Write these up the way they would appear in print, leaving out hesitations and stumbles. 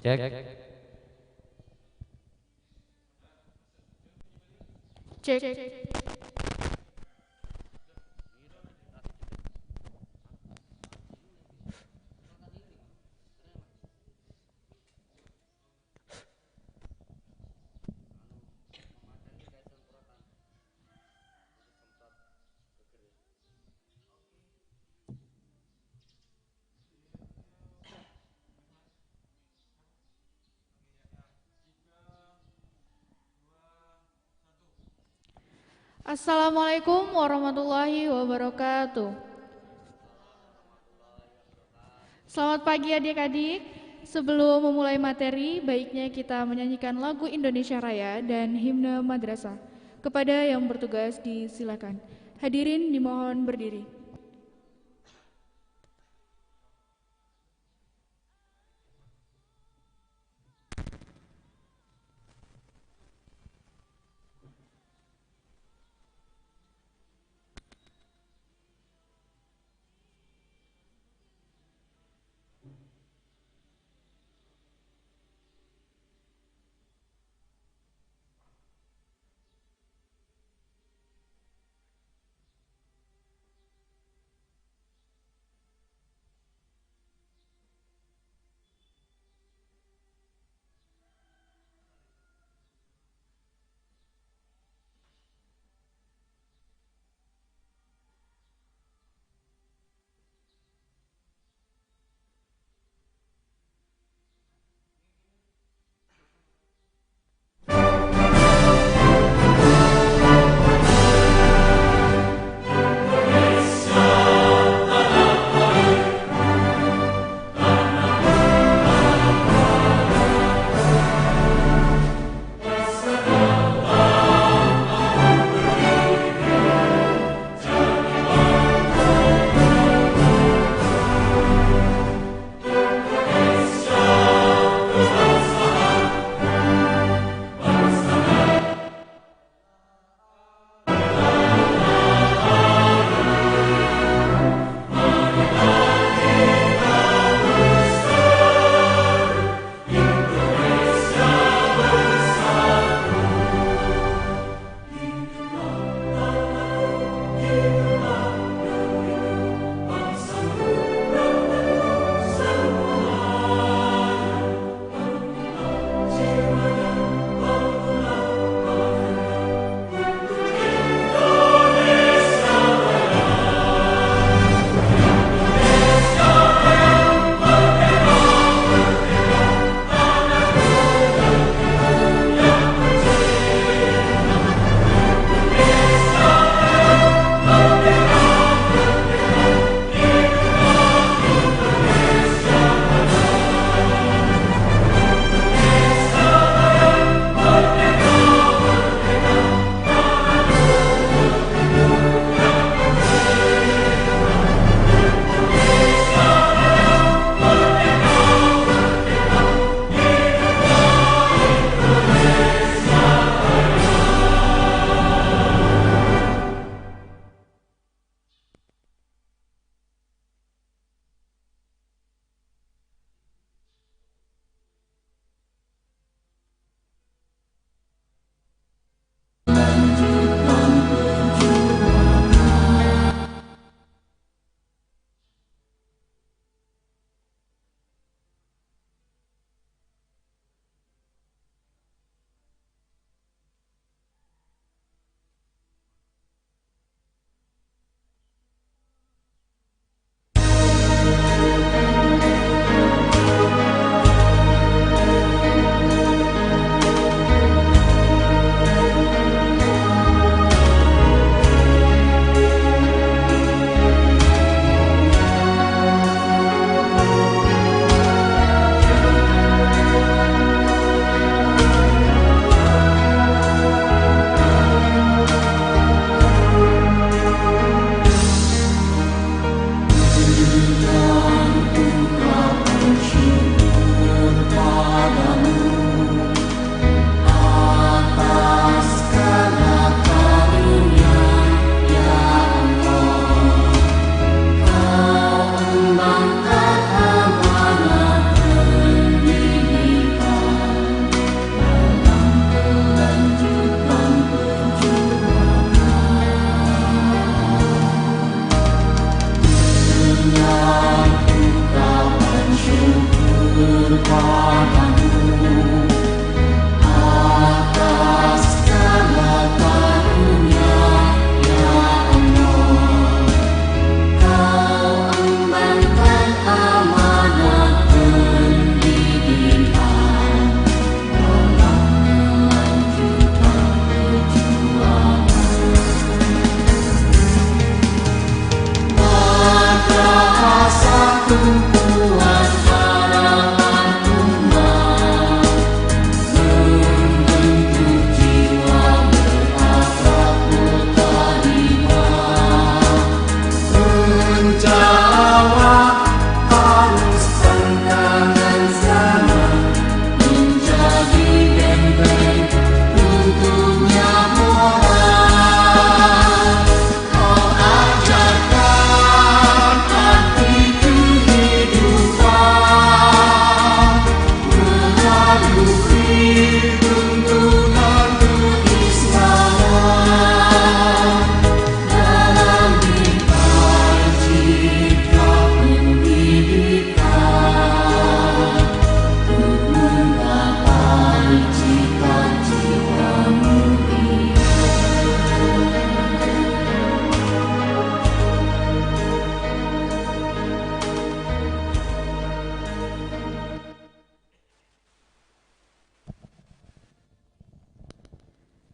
Cek. Cek. Assalamualaikum warahmatullahi wabarakatuh. Selamat pagi adik-adik. Sebelum memulai materi, baiknya kita menyanyikan lagu Indonesia Raya dan himne madrasah. Kepada yang bertugas disilakan. Hadirin dimohon berdiri.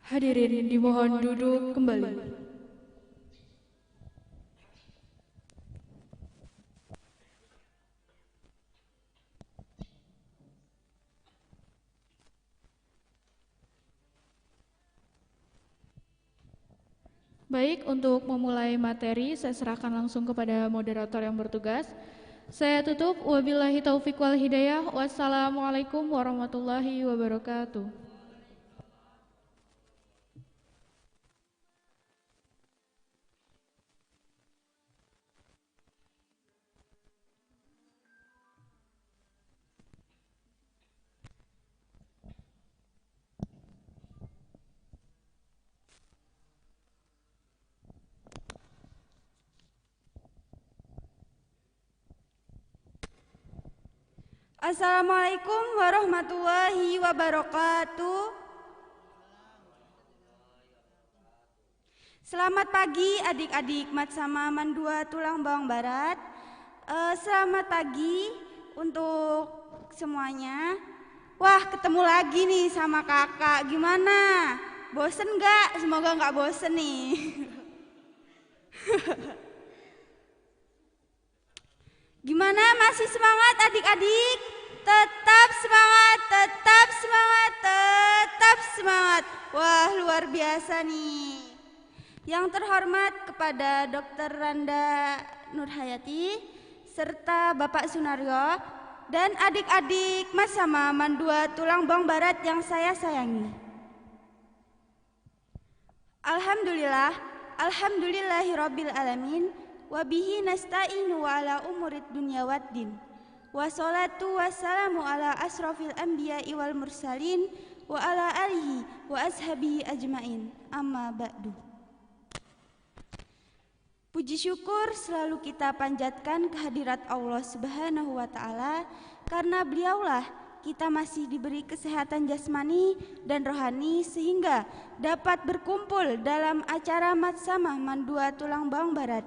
Hadirin dimohon duduk kembali. Baik, untuk memulai materi, saya serahkan langsung kepada moderator yang bertugas. Saya tutup, wabillahi taufiq wal hidayah. Wassalamualaikum warahmatullahi wabarakatuh. Assalamualaikum warahmatullahi wabarakatuh. Selamat pagi adik-adik Matsama Mandua Tulang Bawang Barat. Selamat pagi untuk semuanya. Wah, ketemu lagi nih sama kakak. Gimana? Bosen gak? Semoga gak bosen nih. Gimana, masih semangat adik-adik? Tetap semangat, tetap semangat, tetap semangat. Wah, luar biasa nih. Yang terhormat kepada Dr. Randa Nurhayati serta Bapak Sunaryo dan adik-adik Matsama Mandua Tulang Bawang Barat yang saya sayangi. Alhamdulillah, alhamdulillahirabbil alamin. Wabihi nasta'inu wa ala umurid dunya waddin. Wassalatu wassalamu ala asrafil anbiya'i wal mursalin wa ala alihi wa ashabihi ajmain. Amma ba'du. Puji syukur selalu kita panjatkan kehadirat Allah Subhanahu wa taala, karena Beliaulah kita masih diberi kesehatan jasmani dan rohani sehingga dapat berkumpul dalam acara Matsama Mandua Tulang Bawang Barat.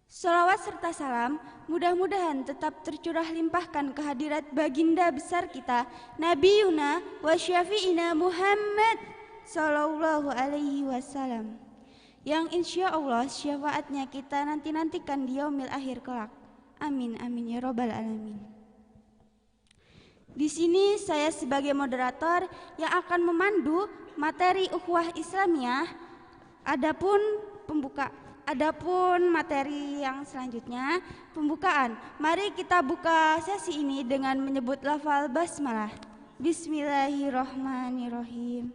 Sholawat serta salam mudah-mudahan tetap tercurah limpahkan kehadirat baginda besar kita, Nabi Yuna wa Syafi'ina Muhammad sallallahu alaihi wasallam, yang insya Allah syafaatnya kita nanti-nantikan di yaumil akhir kelak. Amin amin ya robbal alamin. Di sini saya sebagai moderator yang akan memandu materi ukhuwah Islamiyah. Adapun materi yang selanjutnya, pembukaan. Mari kita buka sesi ini dengan menyebut lafal basmalah. Bismillahirrahmanirrahim.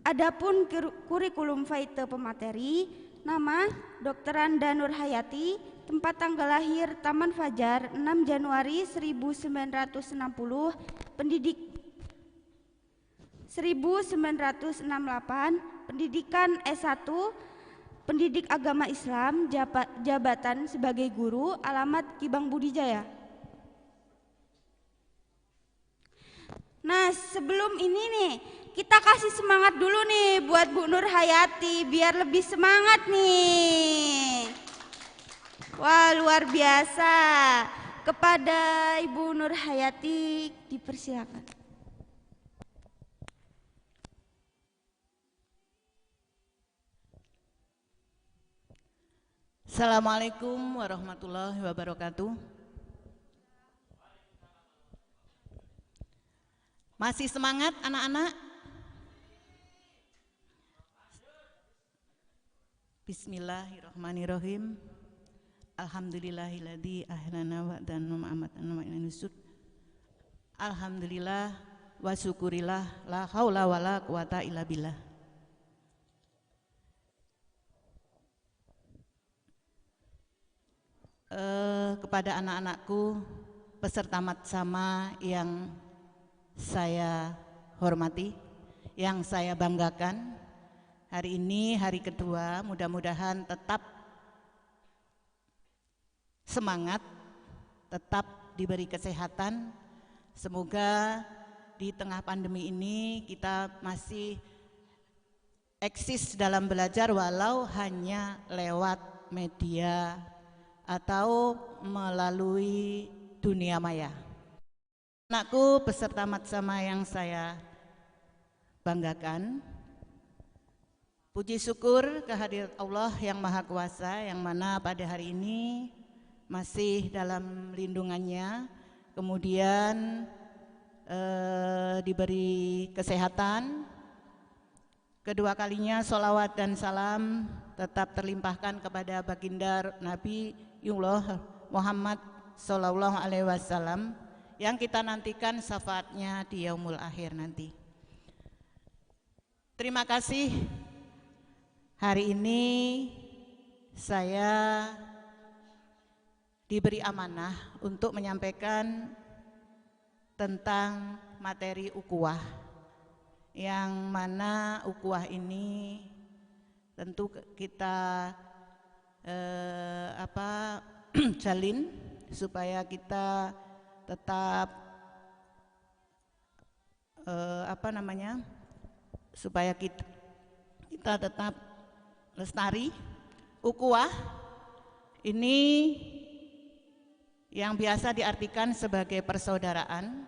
Adapun kurikulum faite pemateri, nama Dr. Randa Nurhayati, tempat tanggal lahir Taman Fajar 6 Januari 1960, pendidik 1968, pendidikan S1, pendidik agama Islam, jabatan sebagai guru, alamat Kibang Budijaya. Nah, sebelum ini nih, kita kasih semangat dulu nih buat Bu Nurhayati biar lebih semangat nih. Wah, luar biasa. Kepada Ibu Nurhayati dipersilakan. Assalamualaikum warahmatullahi wabarakatuh. Masih semangat anak-anak? Bismillahirrahmanirrahim. Alhamdulillahilladzi ahyana wa dana ma'amatan wa nusud. Alhamdulillah wa syukurillah la haula wala quwata illa billah. Kepada anak-anakku peserta matsama yang saya hormati, yang saya banggakan, hari ini hari kedua, mudah-mudahan tetap semangat, tetap diberi kesehatan. Semoga di tengah pandemi ini kita masih eksis dalam belajar walau hanya lewat media atau melalui dunia maya. Anakku peserta matsama yang saya banggakan, puji syukur kehadirat Allah yang Maha Kuasa, yang mana pada hari ini masih dalam lindungannya, kemudian diberi kesehatan. Kedua kalinya sholawat dan salam tetap terlimpahkan kepada baginda Nabi Muhammad Sallallahu Alaihi Wasallam yang kita nantikan syafaatnya di yaumul akhir nanti. Terima kasih. Hari ini saya diberi amanah untuk menyampaikan tentang materi ukhuwah, yang mana ukhuwah ini tentu kita jalin supaya kita tetap supaya kita tetap lestari. Ukhuwah ini yang biasa diartikan sebagai persaudaraan,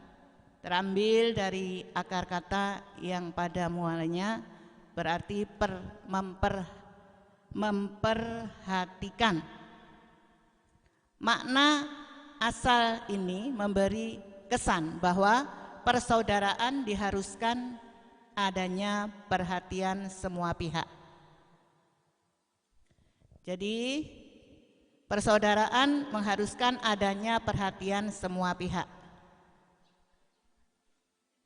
terambil dari akar kata yang pada mualanya berarti memperhatikan. Makna asal ini memberi kesan bahwa persaudaraan diharuskan adanya perhatian semua pihak. Jadi persaudaraan mengharuskan adanya perhatian semua pihak.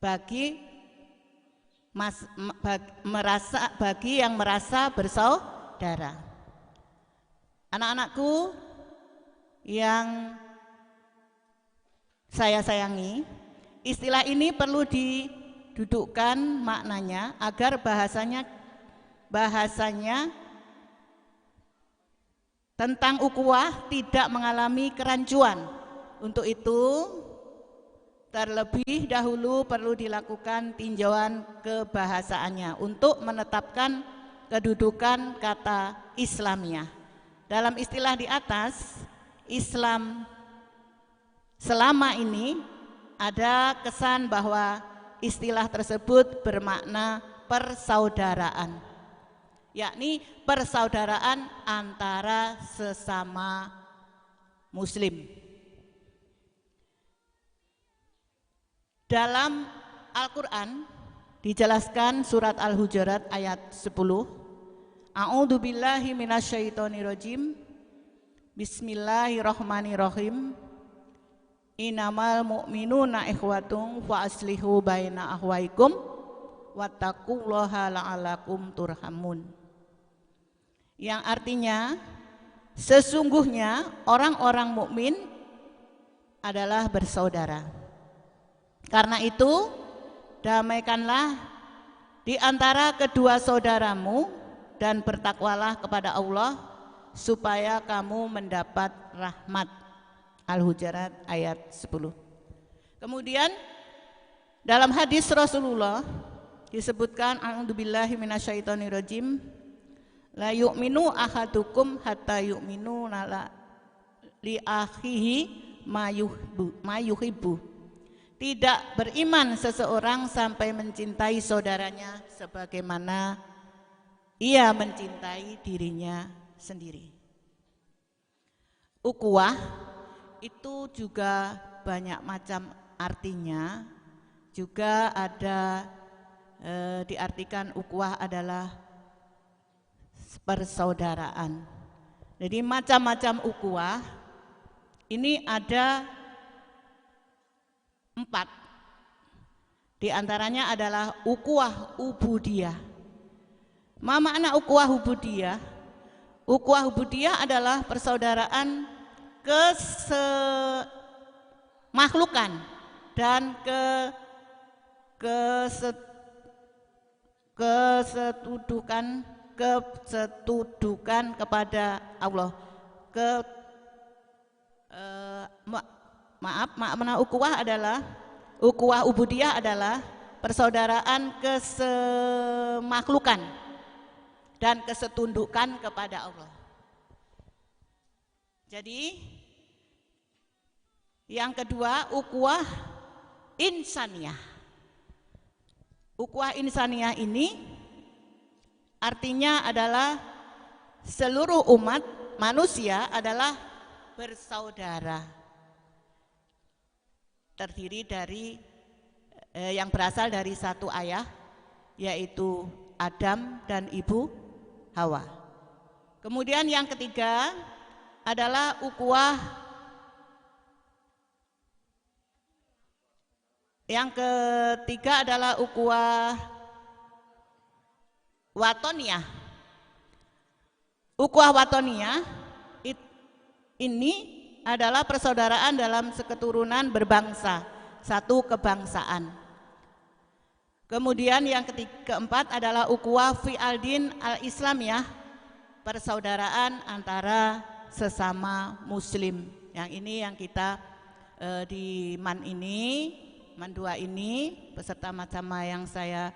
Bagi yang merasa bersaudara. Anak-anakku yang saya sayangi, istilah ini perlu didudukkan maknanya agar bahasanya tentang ukhuwah tidak mengalami kerancuan. Untuk itu terlebih dahulu perlu dilakukan tinjauan kebahasaannya untuk menetapkan kedudukan kata Islamiyah. Dalam istilah di atas, Islam selama ini ada kesan bahwa istilah tersebut bermakna persaudaraan, yakni persaudaraan antara sesama muslim. Dalam Al-Quran dijelaskan surat Al-Hujurat ayat 10, A'udzubillahi minasyaitonirrajim, Bismillahirrahmanirrahim, Innamal mu'minuna ikhwatun fa aslihu baina akhwaikum wattaqullaha la'allakum turhamun. Yang artinya, sesungguhnya orang-orang mukmin adalah bersaudara. Karena itu, damaikanlah di antara kedua saudaramu dan bertakwalah kepada Allah supaya kamu mendapat rahmat. Al-Hujurat ayat 10. Kemudian dalam hadis Rasulullah disebutkan, a'udzubillahi minasyaitonirrajim, la yu'minu ahadukum hatta yu'minu li akhihi ma yuhibbu. Tidak beriman seseorang sampai mencintai saudaranya sebagaimana ia mencintai dirinya sendiri. Ukhuwah itu juga banyak macam artinya, juga ada diartikan ukhuwah adalah persaudaraan. Jadi macam-macam ukhuwah ini ada 4. Di antaranya adalah ukhuwah ubudiyah. Ma makna ukhuwah ubudiyah? Ukhuwah ubudiyah adalah persaudaraan kemaklukan dan kesetudukan kepada Allah. Makna ukhuwah adalah, ukhuwah ubudiyah adalah persaudaraan kesemaklukan dan kesetundukan kepada Allah. Jadi yang kedua, ukhuwah insaniyah. Ukhuwah insaniyah ini artinya adalah seluruh umat manusia adalah bersaudara, terdiri dari yang berasal dari satu ayah, yaitu Adam dan ibu Hawa. Kemudian yang ketiga adalah ukhuwah, yang ketiga adalah ukhuwah watoniyah. Ukhuwah watoniyah ini adalah persaudaraan dalam seketurunan berbangsa, satu kebangsaan. Kemudian yang keempat adalah ukhuwah fi al-din al-islamiyah, persaudaraan antara sesama muslim. Yang ini yang kita di MAN ini, MAN 2 ini, peserta macama yang saya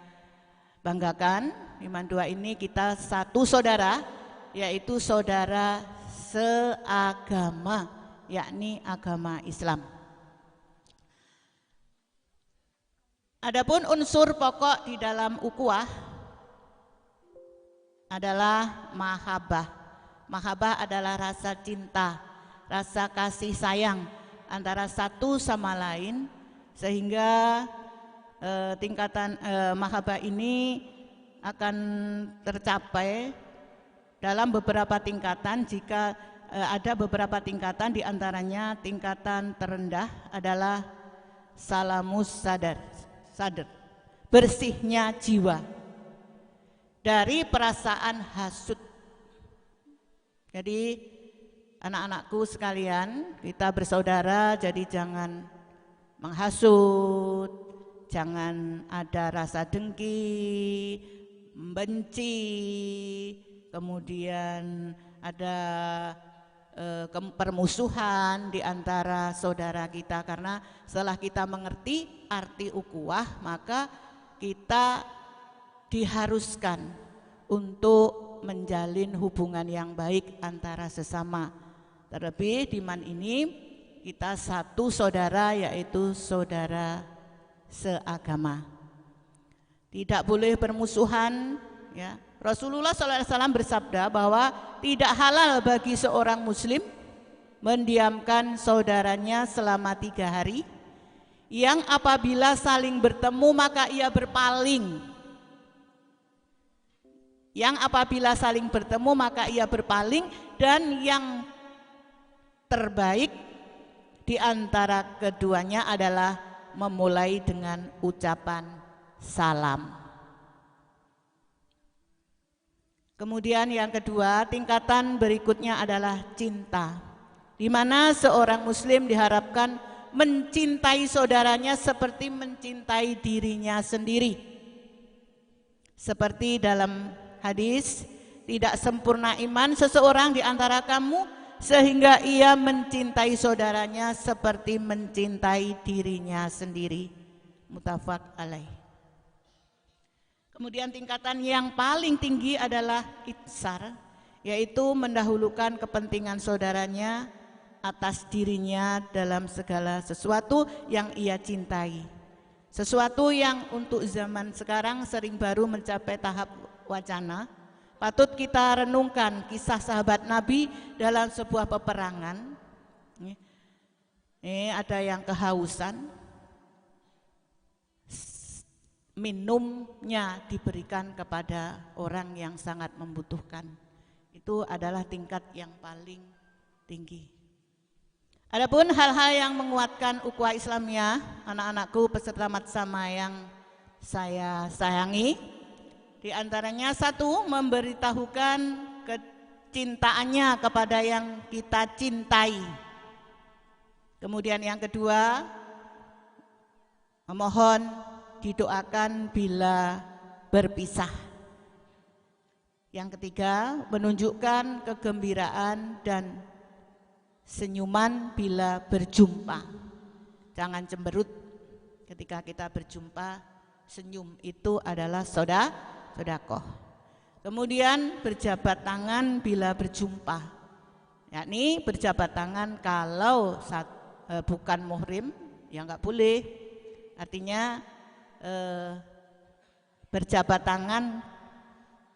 banggakan, di MAN 2 ini kita satu saudara, yaitu saudara seagama, yakni agama Islam. Adapun unsur pokok di dalam ukhuwah adalah mahabbah. Mahabbah adalah rasa cinta, rasa kasih sayang antara satu sama lain, sehingga tingkatan mahabbah ini akan tercapai dalam beberapa tingkatan. Jika ada beberapa tingkatan, diantaranya tingkatan terendah adalah salamus sadar, bersihnya jiwa dari perasaan hasud. Jadi anak-anakku sekalian, kita bersaudara, jadi jangan menghasut, jangan ada rasa dengki, membenci, kemudian ada permusuhan di antara saudara kita. Karena setelah kita mengerti arti ukhuwah, maka kita diharuskan untuk menjalin hubungan yang baik antara sesama. Terlebih di MAN ini kita satu saudara, yaitu saudara seagama. Tidak boleh permusuhan, ya. Rasulullah SAW bersabda bahwa tidak halal bagi seorang muslim mendiamkan saudaranya selama 3 hari, yang apabila saling bertemu maka ia berpaling. Yang apabila saling bertemu maka ia berpaling, dan yang terbaik di antara keduanya adalah memulai dengan ucapan salam. Kemudian yang kedua, tingkatan berikutnya adalah cinta, di mana seorang muslim diharapkan mencintai saudaranya seperti mencintai dirinya sendiri. Seperti dalam hadis, tidak sempurna iman seseorang di antara kamu sehingga ia mencintai saudaranya seperti mencintai dirinya sendiri. Muttafaq alaih. Kemudian tingkatan yang paling tinggi adalah itsar, yaitu mendahulukan kepentingan saudaranya atas dirinya dalam segala sesuatu yang ia cintai. Sesuatu yang untuk zaman sekarang sering baru mencapai tahap wacana. Patut kita renungkan kisah sahabat Nabi dalam sebuah peperangan. Ini ada yang kehausan, minumnya diberikan kepada orang yang sangat membutuhkan. Itu adalah tingkat yang paling tinggi. Adapun hal-hal yang menguatkan ukhuwah Islamiyah, anak-anakku peserta matsama yang saya sayangi, di antaranya satu, memberitahukan kecintaannya kepada yang kita cintai. Kemudian yang kedua, memohon didoakan bila berpisah. Yang ketiga, menunjukkan kegembiraan dan senyuman bila berjumpa. Jangan cemberut ketika kita berjumpa. Senyum itu adalah sedekah. Kemudian berjabat tangan bila berjumpa, yakni berjabat tangan kalau bukan muhrim, ya nggak boleh. Artinya berjabat tangan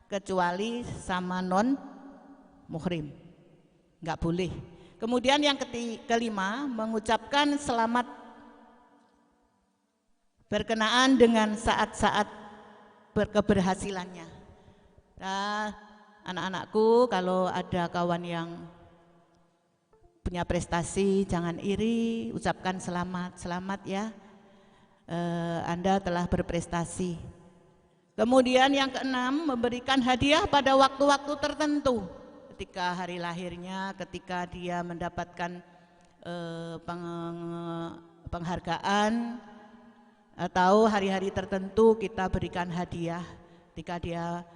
kecuali sama non muhrim, nggak boleh. Kemudian yang kelima, mengucapkan selamat berkenaan dengan saat-saat keberhasilannya. Nah, anak-anakku, kalau ada kawan yang punya prestasi, jangan iri, ucapkan selamat ya, Anda telah berprestasi. Kemudian yang keenam, memberikan hadiah pada waktu-waktu tertentu, ketika hari lahirnya, ketika dia mendapatkan penghargaan, atau hari-hari tertentu kita berikan hadiah. Ketika dia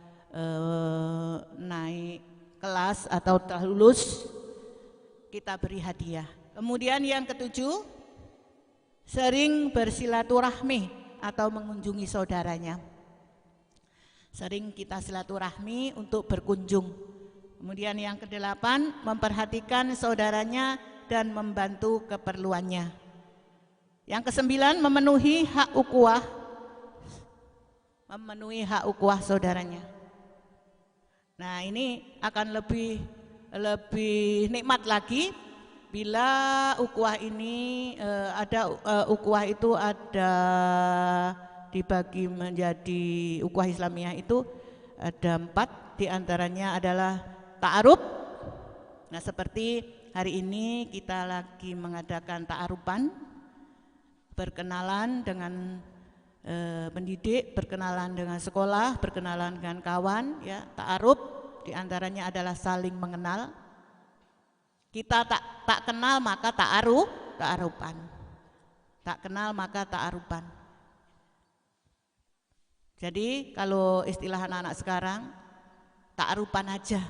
naik kelas atau telah lulus, kita beri hadiah. Kemudian yang ketujuh, sering bersilaturahmi atau mengunjungi saudaranya. Sering kita silaturahmi untuk berkunjung. Kemudian yang kedelapan, memperhatikan saudaranya dan membantu keperluannya. Yang kesembilan, memenuhi hak ukhuwah saudaranya. Nah, ini akan lebih nikmat lagi bila ukhuwah ini ukhuwah itu ada dibagi menjadi ukhuwah Islamiyah itu ada 4, diantaranya adalah ta'aruf. Nah, seperti hari ini kita lagi mengadakan ta'arufan, berkenalan dengan pendidik, berkenalan dengan sekolah, berkenalan dengan kawan, ya. Ta'aruf diantaranya adalah saling mengenal. Kita tak kenal maka ta'arufan. Tak kenal maka ta'arufan. Jadi kalau istilah anak-anak sekarang, ta'arufan aja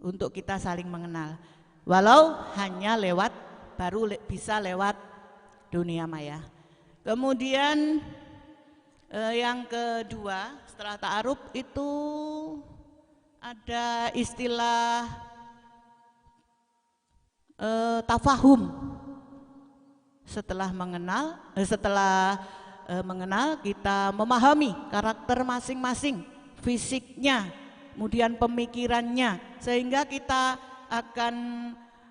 untuk kita saling mengenal. Walau hanya baru bisa lewat dunia maya. Kemudian yang kedua, setelah ta'aruf itu ada istilah tafahum. Setelah mengenal kita memahami karakter masing-masing, fisiknya, kemudian pemikirannya, sehingga kita akan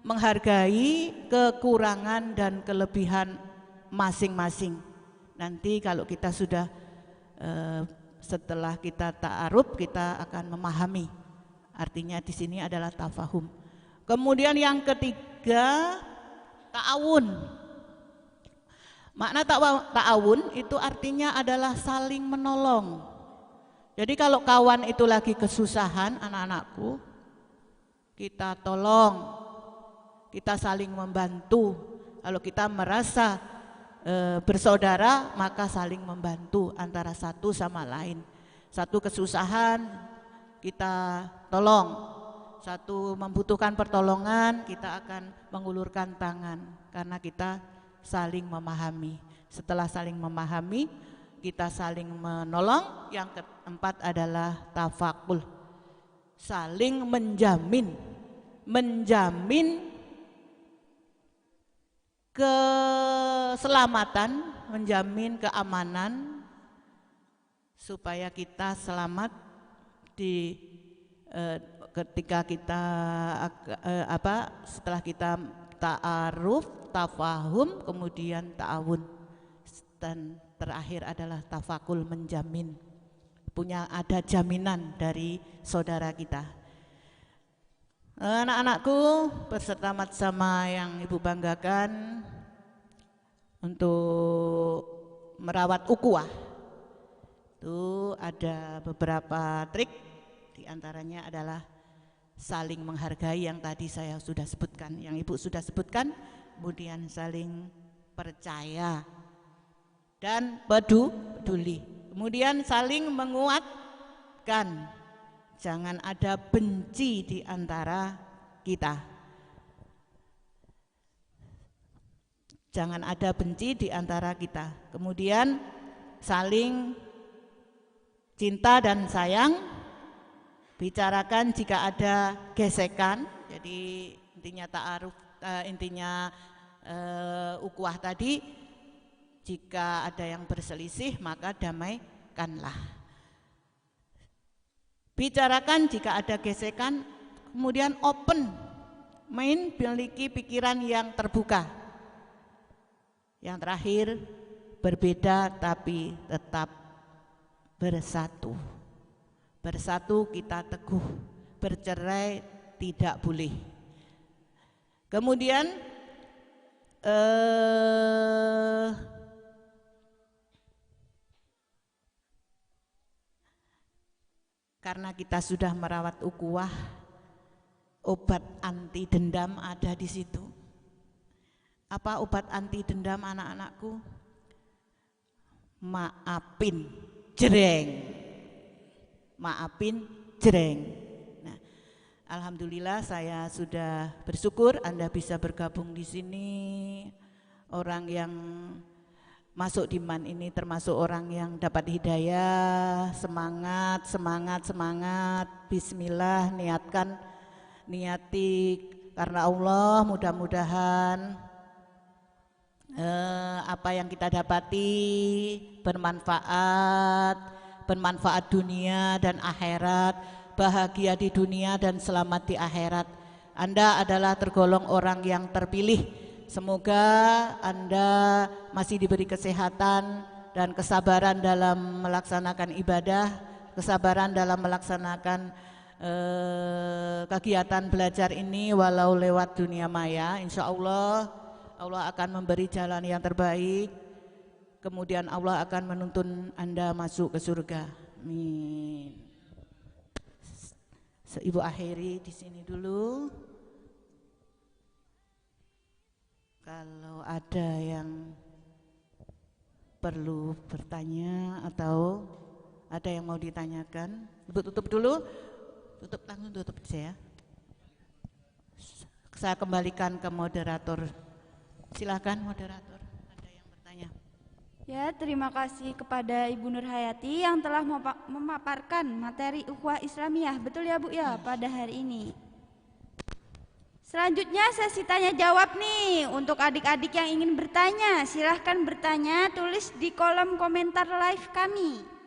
menghargai kekurangan dan kelebihan masing-masing. Nanti kalau kita sudah setelah kita ta'aruf, kita akan memahami. Artinya di sini adalah tafahum. Kemudian yang ketiga, ta'awun. Makna ta'awun itu artinya adalah saling menolong. Jadi kalau kawan itu lagi kesusahan, anak-anakku, kita tolong, kita saling membantu. Kalau kita merasa bersaudara, maka saling membantu antara satu sama lain. Satu kesusahan, kita tolong. Satu membutuhkan pertolongan, kita akan mengulurkan tangan karena kita saling memahami. Setelah saling memahami, kita saling menolong. Yang keempat adalah tafakul, saling menjamin keselamatan, menjamin keamanan supaya kita selamat ketika kita setelah kita ta'aruf, tafahum, kemudian ta'awun, dan terakhir adalah tafakul, menjamin, ada jaminan dari saudara kita. Anak-anakku beserta sama yang ibu banggakan untuk merawat ukhuwah itu ada beberapa trik, diantaranya adalah saling menghargai yang tadi saya sudah sebutkan, yang ibu sudah sebutkan, kemudian saling percaya dan peduli, kemudian saling menguatkan, jangan ada benci di antara kita, jangan ada benci di antara kita, kemudian saling cinta dan sayang, bicarakan jika ada gesekan, jadi intinya ta'aruf, intinya ukhuwah tadi, jika ada yang berselisih maka damaikanlah. Bicarakan jika ada gesekan, kemudian open, memiliki pikiran yang terbuka. Yang terakhir, berbeda tapi tetap bersatu. Bersatu kita teguh, bercerai tidak boleh. Kemudian karena kita sudah merawat ukhuwah, obat anti dendam ada di situ. Apa obat anti dendam anak-anakku? Maafin, jreng. Maafin, jreng. Nah, alhamdulillah saya sudah bersyukur Anda bisa bergabung di sini. Orang yang masuk di MAN ini termasuk orang yang dapat hidayah. Semangat, semangat, semangat. Bismillah, niati karena Allah, mudah-mudahan apa yang kita dapati bermanfaat dunia dan akhirat, bahagia di dunia dan selamat di akhirat. Anda adalah tergolong orang yang terpilih. Semoga Anda masih diberi kesehatan dan kesabaran dalam melaksanakan ibadah, kesabaran dalam melaksanakan kegiatan belajar ini walau lewat dunia maya. Insya Allah Allah akan memberi jalan yang terbaik, kemudian Allah akan menuntun Anda masuk ke surga. Amin. Ibu akhiri di sini dulu. Kalau ada yang perlu bertanya atau ada yang mau ditanyakan, Ibu tutup dulu. Tutup saya. Saya kembalikan ke moderator. Silakan moderator, ada yang bertanya. Ya, terima kasih kepada Ibu Nur Hayati yang telah memaparkan materi ukhuwah Islamiyah. Betul ya Bu ya, pada hari ini. Selanjutnya sesi tanya jawab nih. Untuk adik-adik yang ingin bertanya, silahkan bertanya, tulis di kolom komentar live kami.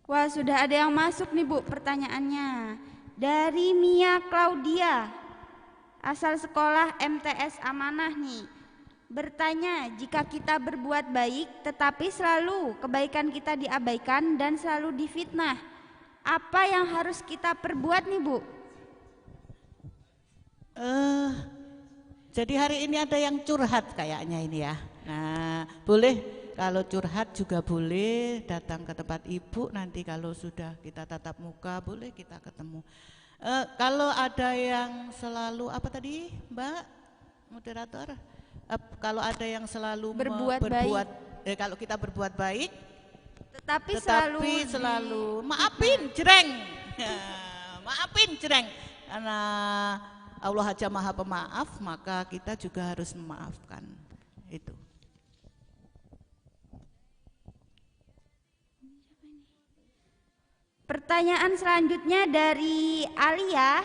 Wah, sudah ada yang masuk nih Bu pertanyaannya. Dari Mia Claudia, asal sekolah MTS Amanah nih. Bertanya, jika kita berbuat baik tetapi selalu kebaikan kita diabaikan dan selalu difitnah, apa yang harus kita perbuat nih Bu? Jadi hari ini ada yang curhat kayaknya ini ya. Nah, boleh. Kalau curhat juga boleh datang ke tempat ibu, nanti kalau sudah kita tatap muka boleh kita ketemu. Kalau ada yang selalu, apa tadi Mbak moderator? Kalau ada yang selalu berbuat baik. Kalau kita berbuat baik, tetapi selalu maafin jreng. Maafin jreng. Karena Allah aja Maha Pemaaf, maka kita juga harus memaafkan. Itu. Pertanyaan selanjutnya dari Aliyah,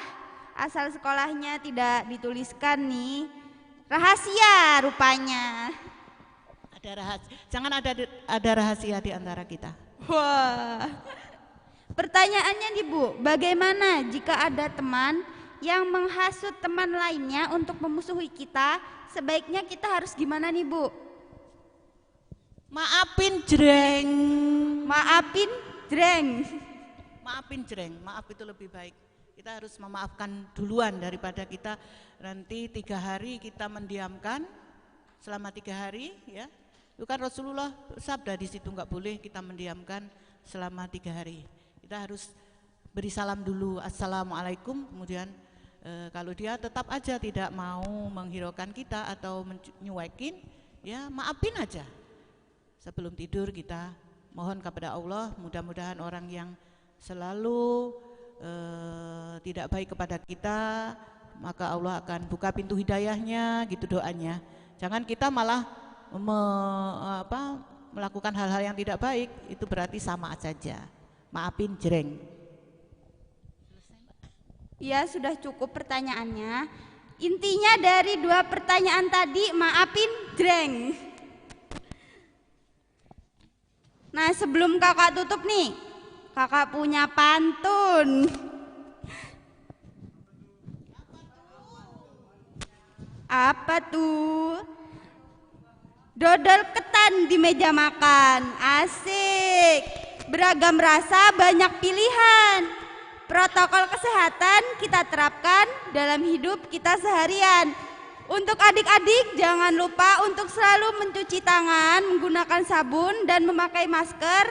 asal sekolahnya tidak dituliskan nih. Rahasia rupanya. Ada rahasia. Jangan ada rahasia di antara kita. Wah. Pertanyaannya nih Bu, bagaimana jika ada teman yang menghasut teman lainnya untuk memusuhi kita? Sebaiknya kita harus gimana nih Bu? Maafin jreng. Maafin jreng. Maafin jreng, maaf itu lebih baik. Kita harus memaafkan duluan daripada kita nanti 3 hari kita mendiamkan selama 3 hari ya. Itu kan Rasulullah sabda di situ nggak boleh kita mendiamkan selama 3 hari. Kita harus beri salam dulu, assalamualaikum, kemudian kalau dia tetap aja tidak mau menghiraukan kita atau menyuekin, ya maafin aja. Sebelum tidur kita mohon kepada Allah, mudah-mudahan orang yang selalu tidak baik kepada kita, maka Allah akan buka pintu hidayahnya, gitu doanya. Jangan kita malah melakukan hal-hal yang tidak baik, itu berarti sama saja. Maafin jreng. Ya, sudah cukup pertanyaannya. Intinya dari 2 pertanyaan tadi, maafin jreng. Nah, sebelum kakak tutup nih, kakak punya pantun. Apa tuh? Dodol ketan di meja makan, asik. Beragam rasa, banyak pilihan. Protokol kesehatan kita terapkan dalam hidup kita seharian. Untuk adik-adik jangan lupa untuk selalu mencuci tangan, menggunakan sabun dan memakai masker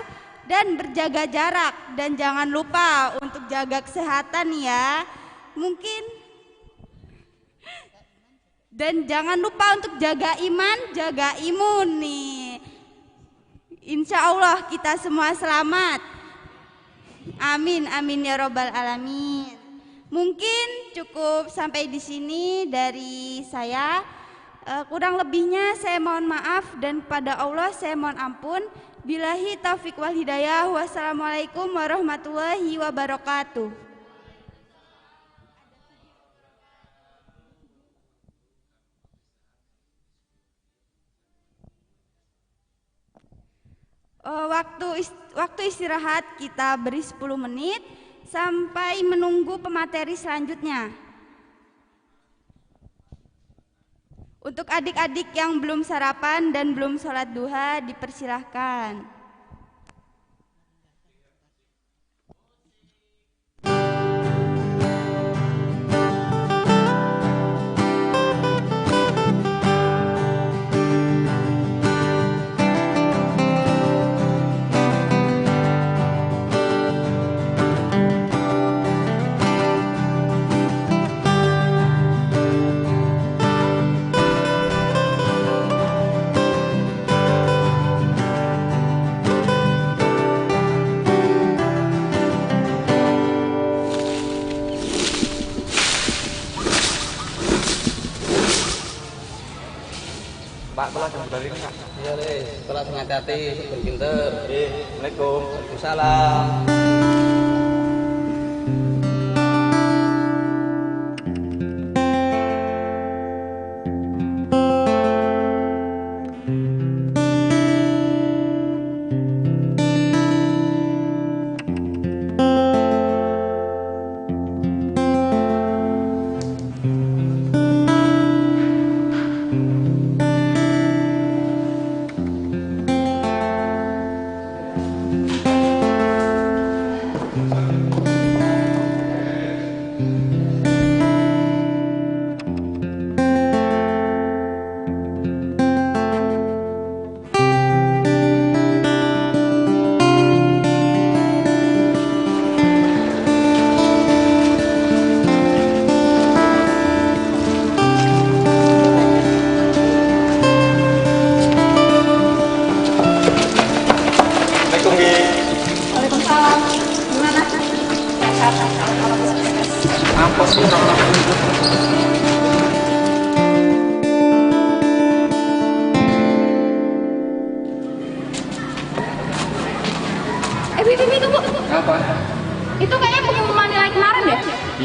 dan berjaga jarak, dan jangan lupa untuk jaga kesehatan ya. Dan jangan lupa untuk jaga iman, jaga imun nih. Insya Allah kita semua selamat. Amin, amin ya robbal alamin. Mungkin cukup sampai di sini dari saya. Kurang lebihnya saya mohon maaf, dan pada Allah saya mohon ampun. Billahi taufiq wal hidayah. Wassalamualaikum warahmatullahi wabarakatuh. Waktu istirahat kita beri 10 menit sampai menunggu pemateri selanjutnya. Untuk adik-adik yang belum sarapan dan belum sholat duha, dipersilahkan. Pak, kula jam balik Pak. Iya, Lis. Sekolah sing hati-hati, ben pinter. Nggih, Assalamualaikum. Waalaikumsalam.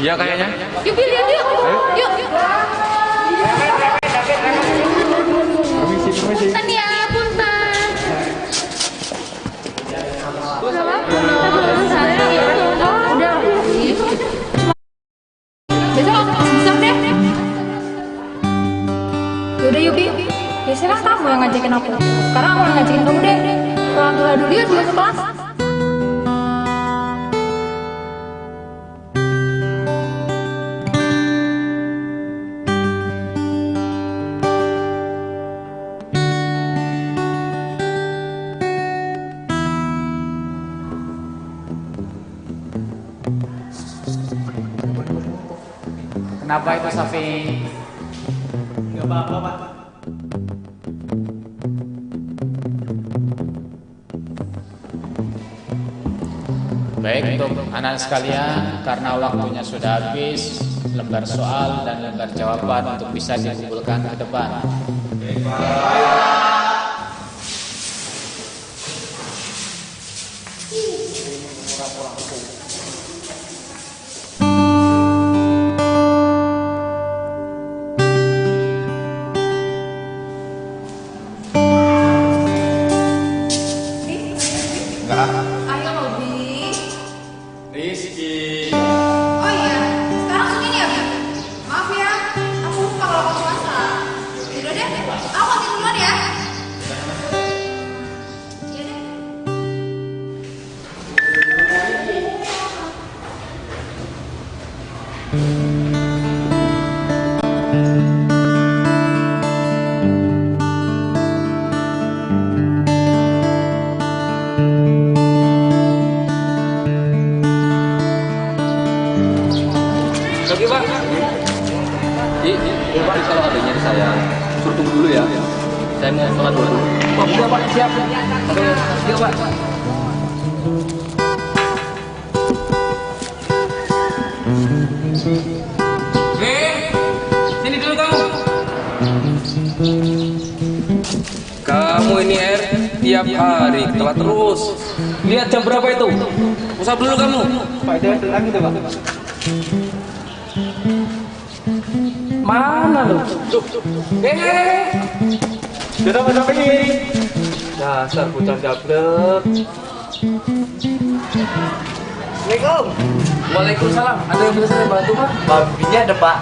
Iya kayaknya. Yuk pilih yuk. Yuk. Punten ya, punten. Udah. Besok besok deh. Yaudah Yubi, biasanya kan kamu yang ngajakin aku. Sekarang aku yang ngajakin kamu deh. Pulang dulu ya sebelum kelas. Kenapa itu Safi? Gak apa-apa, Pak. Baik untuk anak sekalian, karena waktunya sudah habis, lembar soal dan lembar jawaban untuk bisa dikumpulkan ke depan. Ayo Robi. Rizky. Oh iya, sekarang segini ya, Bi? Maaf ya, aku lupa kalau kamu puasa. Yaudah deh, aku masih duluan ya. Iya deh. Oke Pak. Pak kalau adanya saya suruh tunggu dulu ya. Saya mau sholat dulu. Oh, iya Pak, siap. Oke, iya Pak. Sini dulu kamu. Kamu ini tiap hari telat terus. Lihat jam berapa itu? Usap dulu kamu. Pak, itu tenang gitu Pak. Mana lu? Sudah pada pergi. Dasar bocah gablek. Assalamualaikum. Waalaikumsalam. Ada yang bisa saya bantu Pak? Babinya ada Pak.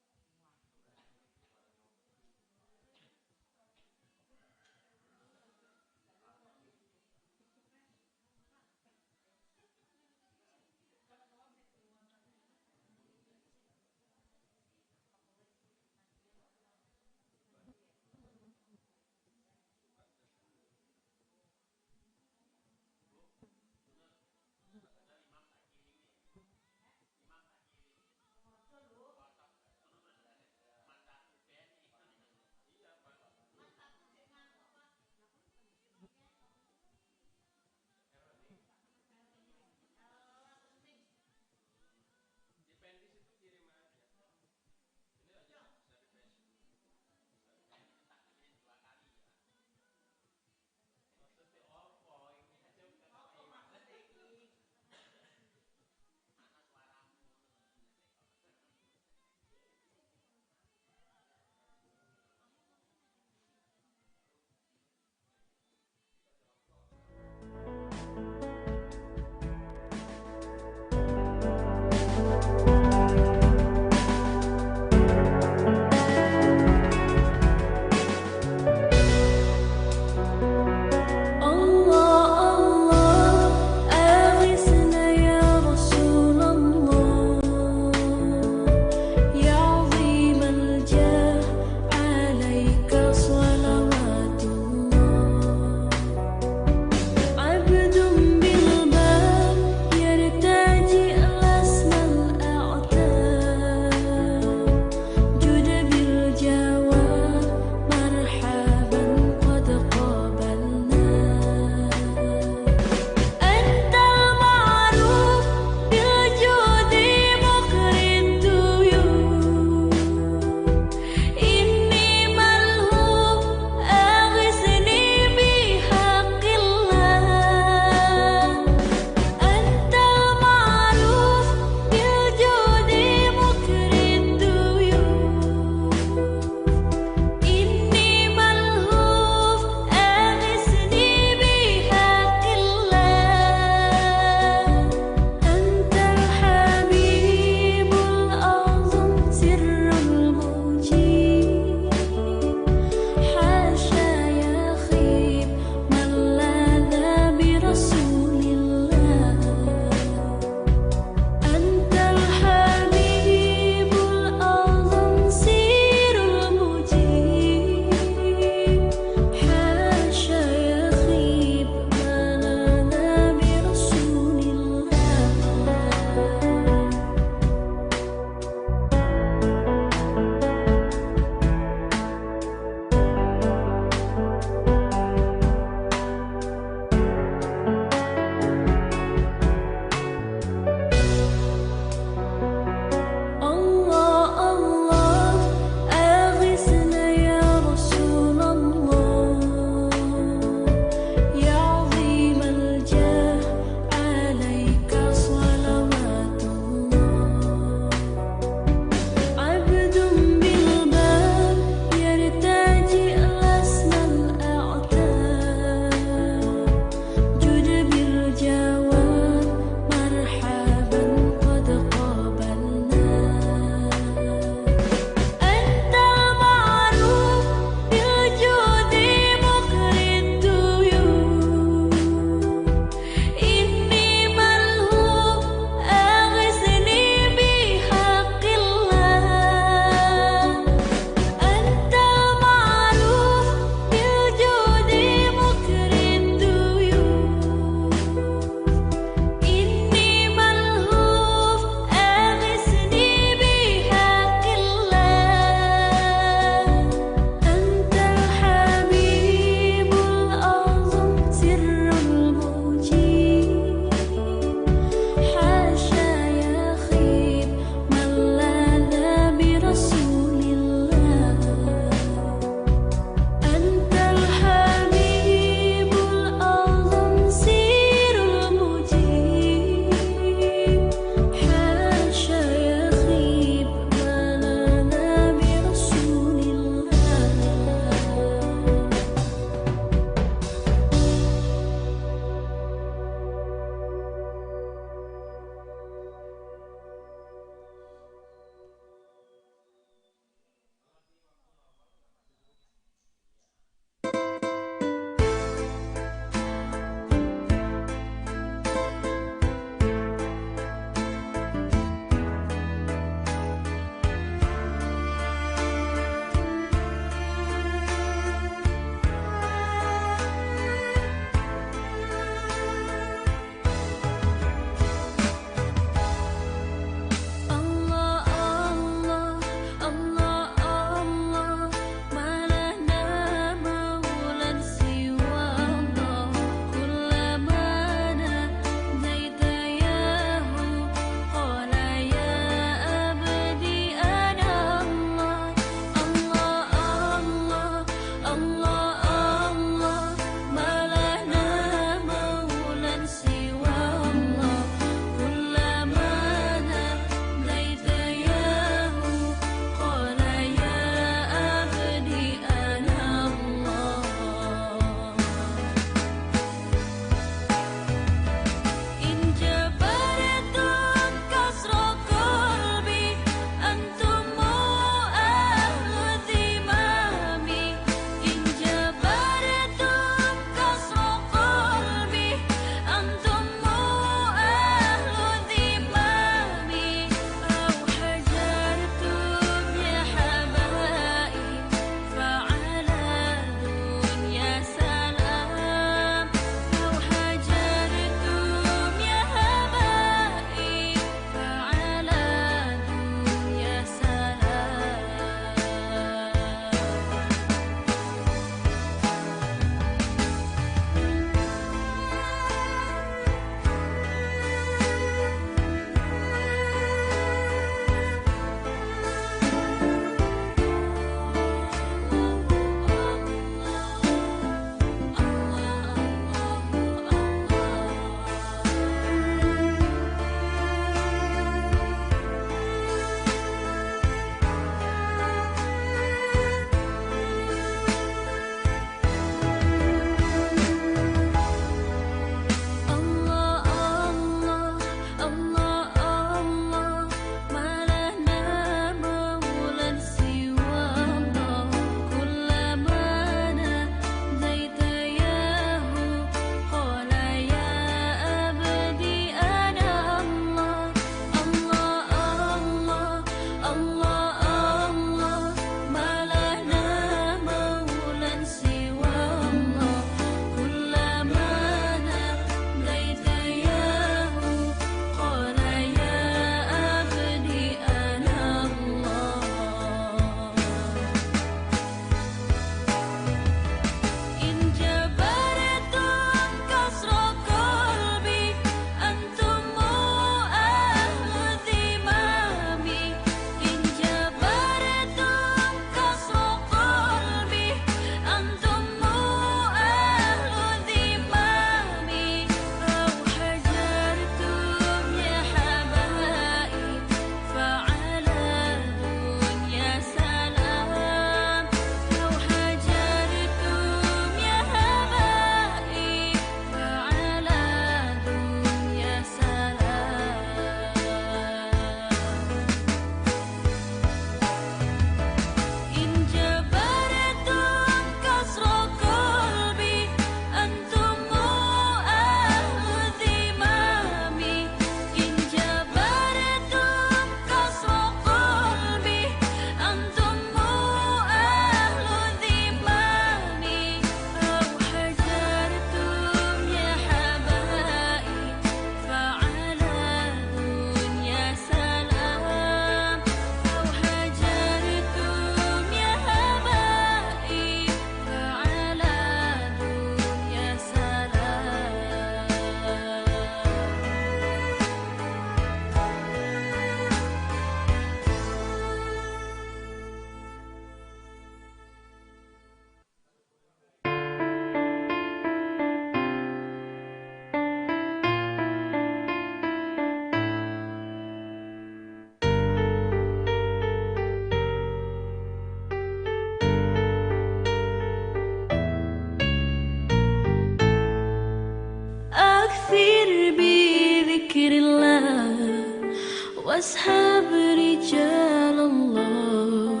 واسحب رجال الله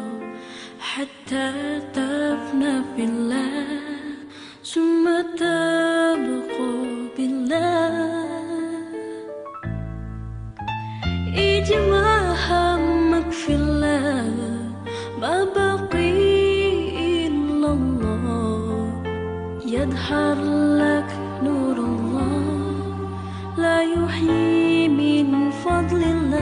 حتى تفنى في الله ثم تبقى بالله اجمع همك في الله ما بقي إلا الله يظهر لك نور الله لا يحيي من فضل الله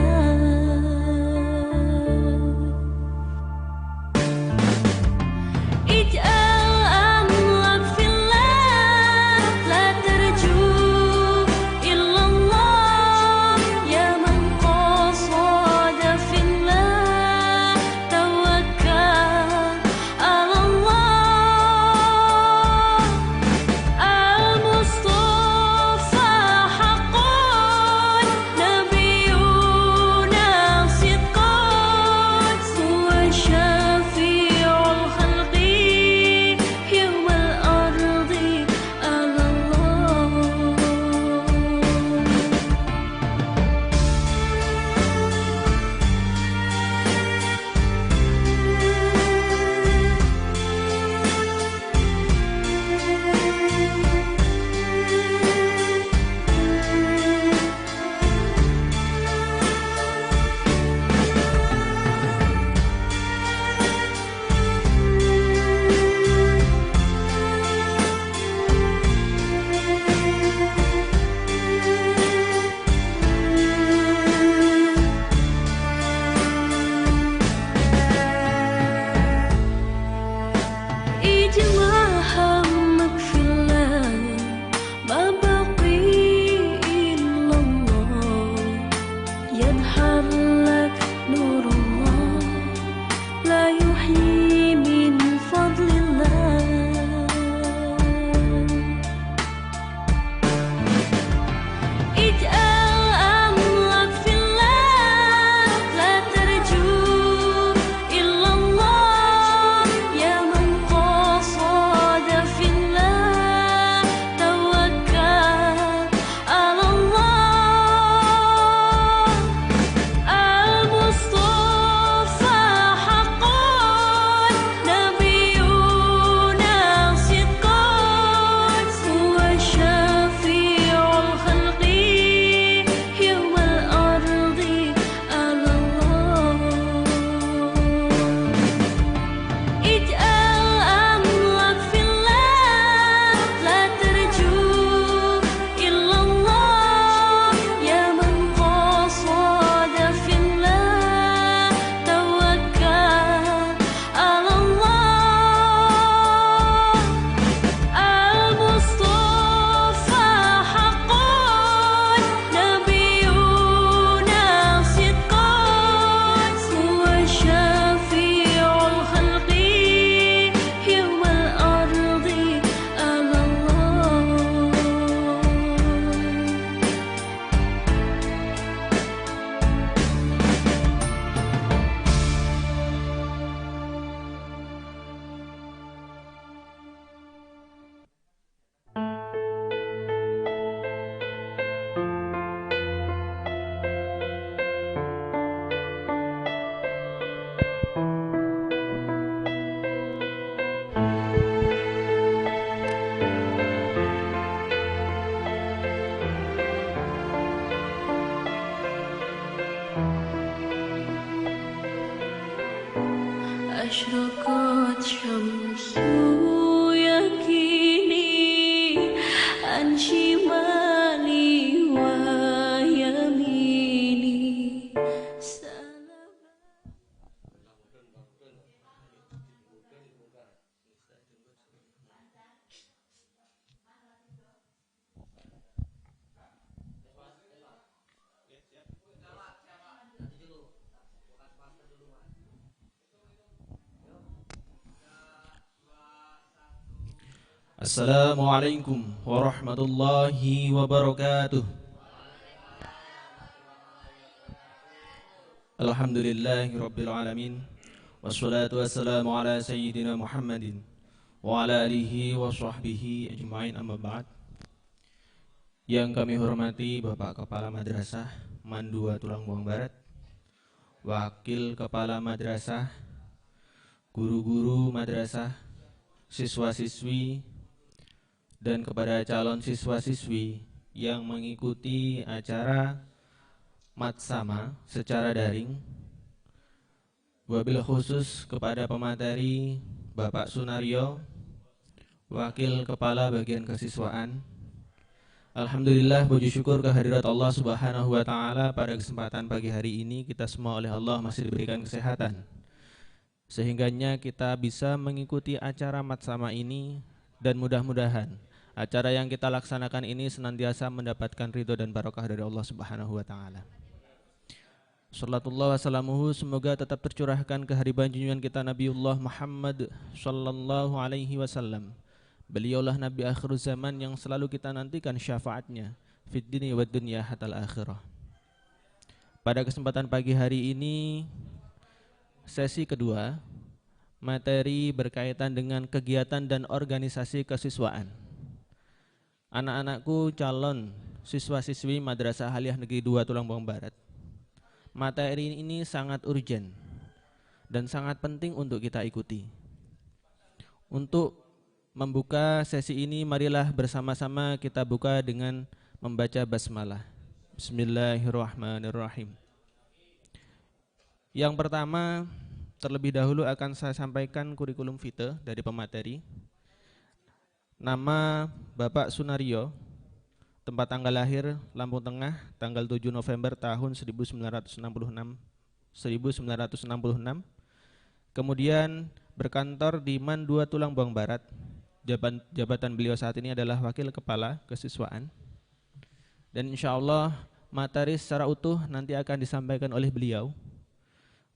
أشرقت شمس يقيني عن شمالي ويميني Assalamualaikum warahmatullahi wabarakatuh. Alhamdulillahi rabbil alamin. Wassalatu wassalamu ala sayyidina Muhammadin wa ala alihi wa sahbihi ajma'in, amma ba'd. Yang kami hormati Bapak Kepala Madrasah Mandua Tulang Buang Barat, wakil kepala madrasah, guru-guru madrasah, siswa-siswi, dan kepada calon siswa-siswi yang mengikuti acara Matsama secara daring. Wabil khusus kepada pemateri Bapak Sunaryo, wakil kepala bagian kesiswaan. Alhamdulillah, puji syukur kehadirat Allah Subhanahu wa taala, pada kesempatan pagi hari ini kita semua oleh Allah masih diberikan kesehatan, sehingganya kita bisa mengikuti acara Matsama ini, dan mudah-mudahan acara yang kita laksanakan ini senantiasa mendapatkan ridho dan barokah dari Allah Subhanahu wa taala. Sallallahu wasallamuhu, semoga tetap tercurahkan ke hariban junjungan kita Nabiullah Muhammad sallallahu alaihi wasallam. Beliaulah Nabi akhir zaman yang selalu kita nantikan syafaatnya fid dunya wad dunya hatal akhirah. Pada kesempatan pagi hari ini, sesi kedua, materi berkaitan dengan kegiatan dan organisasi kesiswaan. Anak-anakku calon siswa-siswi Madrasah Aliyah Negeri 2 Tulangbang Barat, materi ini sangat urgen dan sangat penting untuk kita ikuti. Untuk membuka sesi ini, marilah bersama-sama kita buka dengan membaca basmalah. Bismillahirrahmanirrahim. Yang pertama, terlebih dahulu akan saya sampaikan kurikulum vitae dari pemateri. Nama Bapak Sunaryo, tempat tanggal lahir Lampung Tengah, tanggal 7 November tahun 1966. Kemudian berkantor di MAN 2 Tulangbang Barat. Jabatan beliau saat ini adalah wakil kepala kesiswaan. Dan insya Allah materi secara utuh nanti akan disampaikan oleh beliau.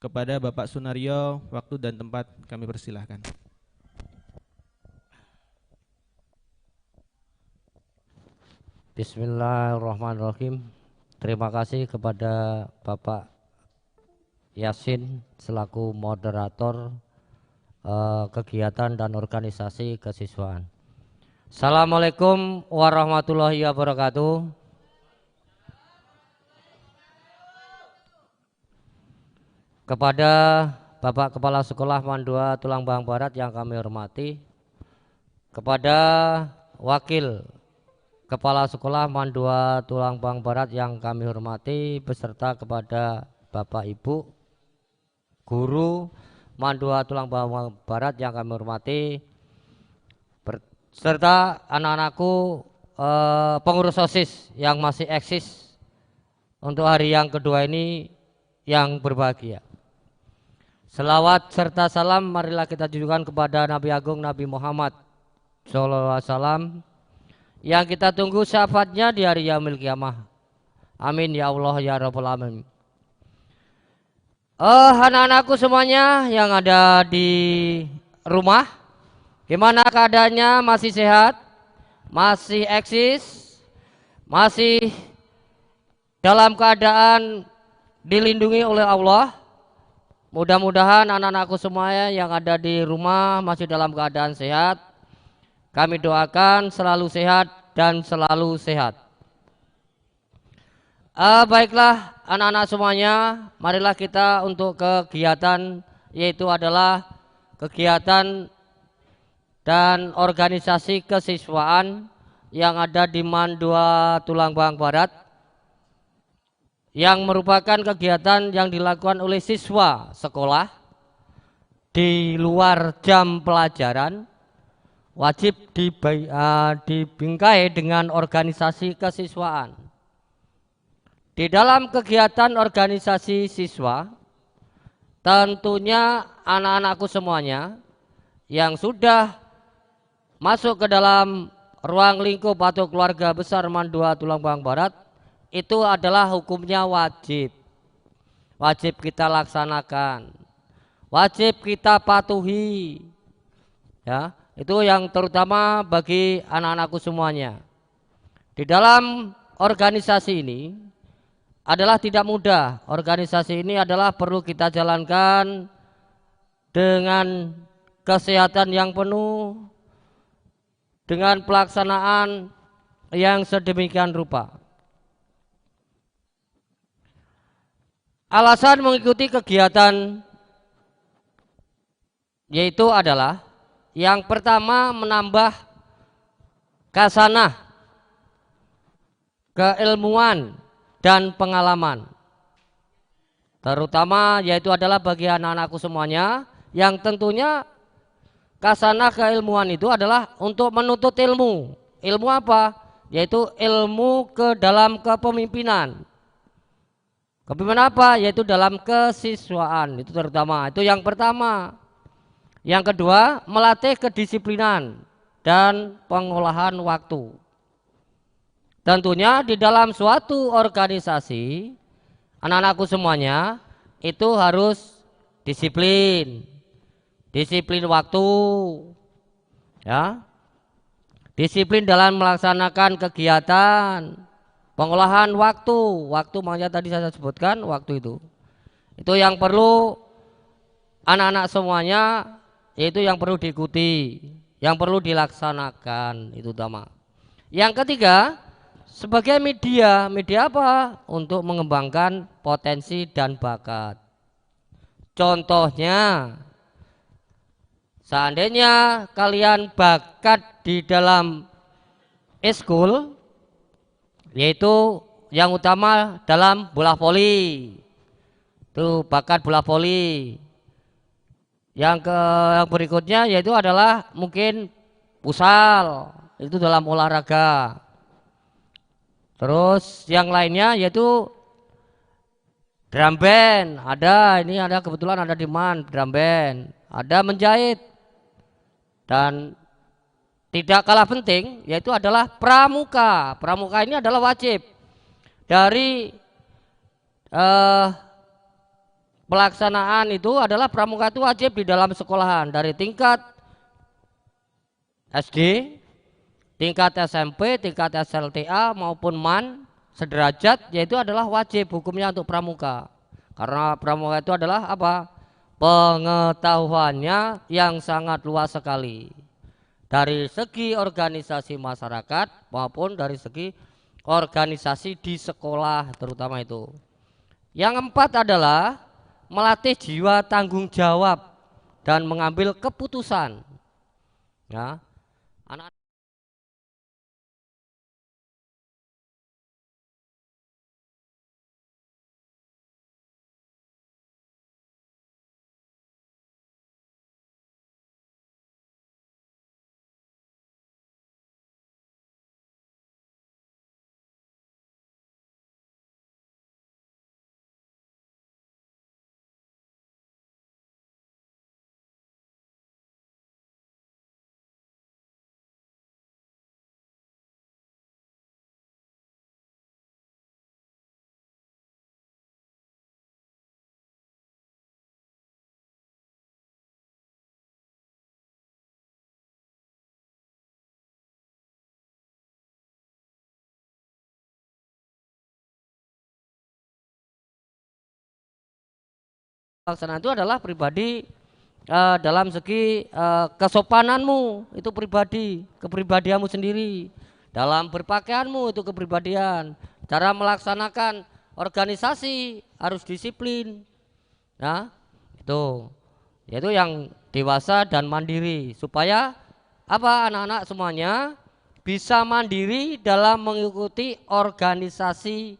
Kepada Bapak Sunaryo, waktu dan tempat kami persilahkan. Bismillahirrahmanirrahim. Terima kasih kepada Bapak Yasin selaku moderator kegiatan dan organisasi kesiswaan. Assalamualaikum warahmatullahi wabarakatuh. Kepada Bapak Kepala Sekolah MAN 2 Tulangbang Barat yang kami hormati, kepada Wakil Kepala Sekolah MAN 2 Tulangbang Barat yang kami hormati, beserta kepada Bapak Ibu Guru MAN 2 Tulangbang Barat yang kami hormati, serta anak-anakku pengurus OSIS yang masih eksis untuk hari yang kedua ini yang berbahagia. Selawat serta salam marilah kita tujukan kepada Nabi Agung Nabi Muhammad SAW yang kita tunggu syafaatnya di hari yaumil qiyamah. Amin ya Allah ya Rabbal Alamin. Anak-anakku semuanya yang ada di rumah, gimana keadaannya? Masih sehat? Masih eksis? Masih dalam keadaan dilindungi oleh Allah? Mudah-mudahan anak-anakku semuanya yang ada di rumah masih dalam keadaan sehat. Kami doakan selalu sehat dan selalu sehat. Baiklah anak-anak semuanya, marilah kita untuk kegiatan, yaitu adalah kegiatan dan organisasi kesiswaan yang ada di MAN 2 Tulangbang Barat, yang merupakan kegiatan yang dilakukan oleh siswa sekolah di luar jam pelajaran, wajib dibingkai dengan organisasi kesiswaan. Di dalam kegiatan organisasi siswa, tentunya anak-anakku semuanya yang sudah masuk ke dalam ruang lingkup atau keluarga besar MAN 2 Tulangbang Barat, itu adalah hukumnya wajib. Wajib kita laksanakan, wajib kita patuhi. Ya, itu yang terutama bagi anak-anakku semuanya. Di dalam organisasi ini adalah tidak mudah. Organisasi ini adalah perlu kita jalankan dengan kesehatan yang penuh, dengan pelaksanaan yang sedemikian rupa. Alasan mengikuti kegiatan yaitu adalah yang pertama menambah kasanah, keilmuan dan pengalaman. Terutama yaitu adalah bagi anak-anakku semuanya yang tentunya kasanah keilmuan itu adalah untuk menuntut ilmu. Ilmu apa? Yaitu ilmu ke dalam kepemimpinan. Kepemimpinan apa? Yaitu dalam kesiswaan. Itu terutama. Itu yang pertama. Yang kedua, melatih kedisiplinan dan pengolahan waktu. Tentunya di dalam suatu organisasi, anak-anakku semuanya itu harus disiplin. Disiplin waktu. Ya. Disiplin dalam melaksanakan kegiatan. Pengolahan waktu. Waktu makanya tadi saya sebutkan waktu itu. Itu yang perlu anak-anak semuanya, yaitu yang perlu diikuti, yang perlu dilaksanakan, itu utama. Yang ketiga, sebagai media apa? Untuk mengembangkan potensi dan bakat. Contohnya, seandainya kalian bakat di dalam eskul, yaitu yang utama dalam bola voli, itu bakat bola voli. Yang berikutnya yaitu adalah mungkin futsal, itu dalam olahraga. Terus yang lainnya yaitu drum band, ini ada kebetulan ada di MAN drum band, ada menjahit, dan tidak kalah penting yaitu adalah pramuka. Pramuka ini adalah wajib dari pelaksanaan itu adalah pramuka itu wajib di dalam sekolahan dari tingkat SD, tingkat SMP, tingkat SLTA maupun MAN sederajat, yaitu adalah wajib hukumnya untuk pramuka. Karena pramuka itu adalah apa? Pengetahuannya yang sangat luas sekali. Dari segi organisasi masyarakat maupun dari segi organisasi di sekolah terutama itu. Yang keempat adalah melatih jiwa tanggung jawab dan mengambil keputusan. Ya, anak pelaksanaan itu adalah pribadi dalam segi kesopananmu itu pribadi, kepribadianmu sendiri. Dalam berpakaianmu itu kepribadian. Cara melaksanakan organisasi harus disiplin. Nah, itu yaitu yang dewasa dan mandiri supaya apa anak-anak semuanya bisa mandiri dalam mengikuti organisasi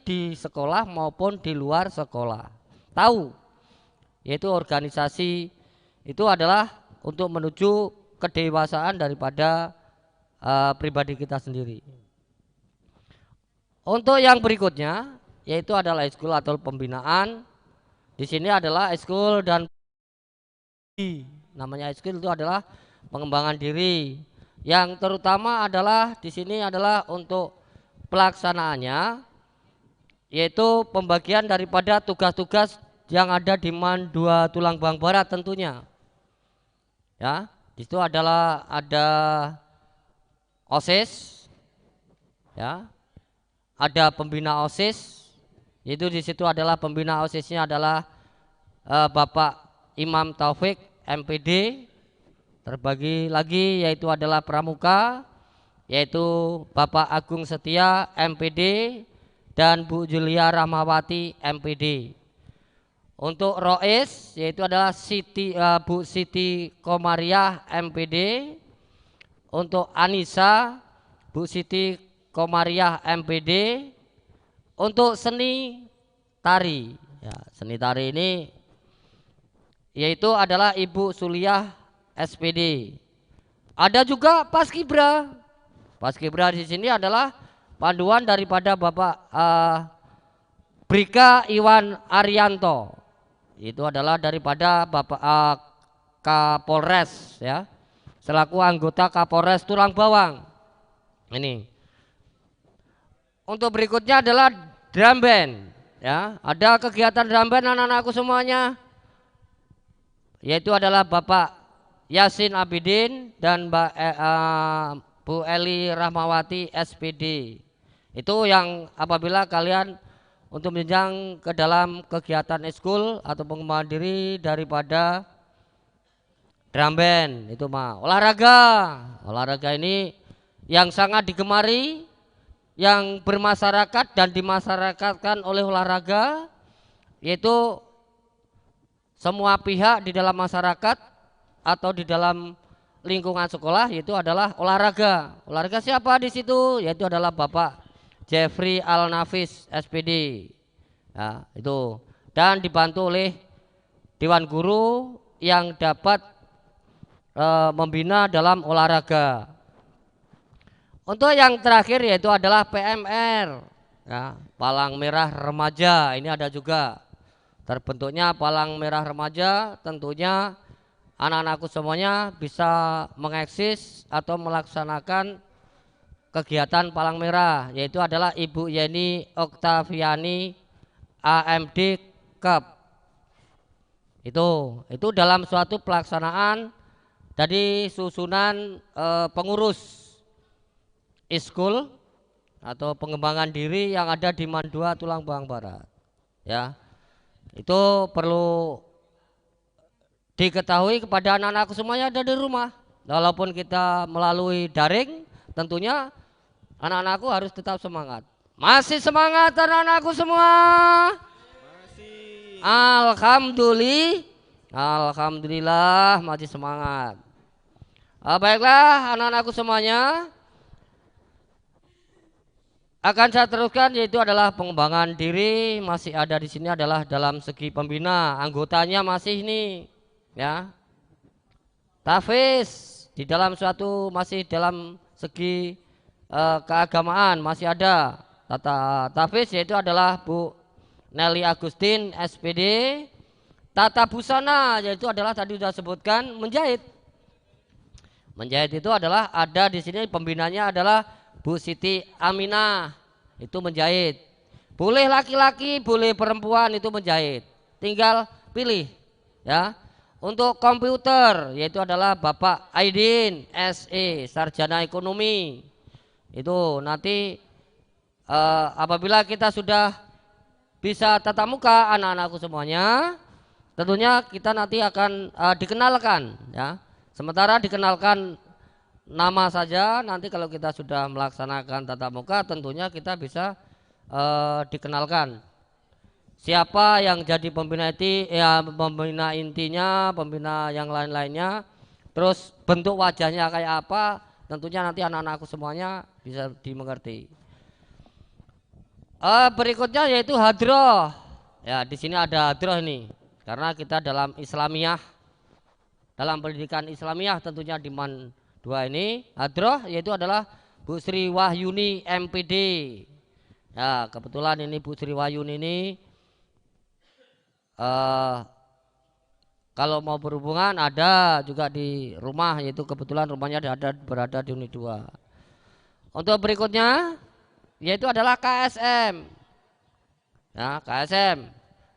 di sekolah maupun di luar sekolah. Tahu, yaitu organisasi itu adalah untuk menuju kedewasaan daripada pribadi kita sendiri. Untuk yang berikutnya yaitu adalah eskul atau pembinaan. Di sini adalah eskul dan namanya eskul itu adalah pengembangan diri. Yang terutama adalah di sini adalah untuk pelaksanaannya, yaitu pembagian daripada tugas-tugas yang ada di MAN 2 Tulang Bang Barat tentunya. Ya, di situ adalah ada OSIS, ya, ada pembina OSIS. Itu di situ adalah pembina OSISnya adalah Bapak Imam Taufik MPD. Terbagi lagi yaitu adalah pramuka, yaitu Bapak Agung Setia MPD. dan Bu Julia Rahmawati MPD. Untuk Rois yaitu adalah Bu Siti Komariah MPD. Untuk Anissa Bu Siti Komariah MPD. Untuk seni tari, ya, seni tari ini yaitu adalah Ibu Suliah SPD. Ada juga Paskibra. Paskibra di sini adalah panduan daripada Bapak Brika Iwan Arianto. Itu adalah daripada Bapak Kapolres, ya, selaku anggota Kapolres Tulang Bawang. Ini. Untuk berikutnya adalah drum band, ya. Ada kegiatan drum band anak-anakku semuanya, yaitu adalah Bapak Yasin Abidin dan Mbak Bu Eli Rahmawati SPD. Itu yang apabila kalian untuk menjenjang ke dalam kegiatan eskul atau pengembangan diri daripada drum band, itu mah olahraga ini yang sangat digemari, yang bermasyarakat dan dimasyarakatkan oleh olahraga, yaitu semua pihak di dalam masyarakat atau di dalam lingkungan sekolah, yaitu adalah olahraga. Olahraga siapa di situ? Yaitu adalah Bapak Jeffrey Al-Nafis SPD, ya, itu, dan dibantu oleh Dewan Guru yang dapat membina dalam olahraga. Untuk yang terakhir yaitu adalah PMR, ya, Palang Merah Remaja. Ini ada juga terbentuknya Palang Merah Remaja. Tentunya anak-anakku semuanya bisa mengeksis atau melaksanakan kegiatan Palang Merah, yaitu adalah Ibu Yeni Oktaviani AMD Cup. Itu dalam suatu pelaksanaan dari susunan pengurus iskul atau pengembangan diri yang ada di Mandua Tulang Bawang Barat, ya. Itu perlu diketahui kepada anak-anakku semuanya ada di rumah. Walaupun kita melalui daring, tentunya anak-anakku harus tetap semangat. Masih semangat anak-anakku semua? Masih. Alhamdulillah masih semangat. Baiklah anak-anakku semuanya, akan saya teruskan yaitu adalah pengembangan diri. Masih ada di sini adalah dalam segi pembina, anggotanya masih ini, ya. Tafiz di dalam suatu masih dalam segi keagamaan masih ada Tafiz, yaitu adalah Bu Nelly Agustin SPD. Tata busana yaitu adalah tadi sudah sebutkan menjahit. Menjahit itu adalah ada di sini pembinanya adalah Bu Siti Aminah, itu menjahit. Boleh laki-laki, boleh perempuan itu menjahit. Tinggal pilih, ya. Untuk komputer yaitu adalah Bapak Aidin SE, sarjana ekonomi. Itu nanti apabila kita sudah bisa tatap muka anak-anakku semuanya, tentunya kita nanti akan dikenalkan, ya. Sementara dikenalkan nama saja, nanti kalau kita sudah melaksanakan tatap muka tentunya kita bisa dikenalkan siapa yang jadi pembina pembina intinya, pembina yang lain-lainnya, terus bentuk wajahnya kayak apa, tentunya nanti anak-anakku semuanya bisa dimengerti. Berikutnya yaitu hadroh, ya, di sini ada hadroh ini karena kita dalam Islamiyah, dalam pendidikan Islamiyah tentunya di dua ini hadroh yaitu adalah Bu Sri Wahyuni MPD. Ya, kebetulan ini Bu Sri Wahyuni ini kalau mau berhubungan ada juga di rumah, yaitu kebetulan rumahnya berada di unit 2. Untuk berikutnya yaitu adalah KSM. Ya, KSM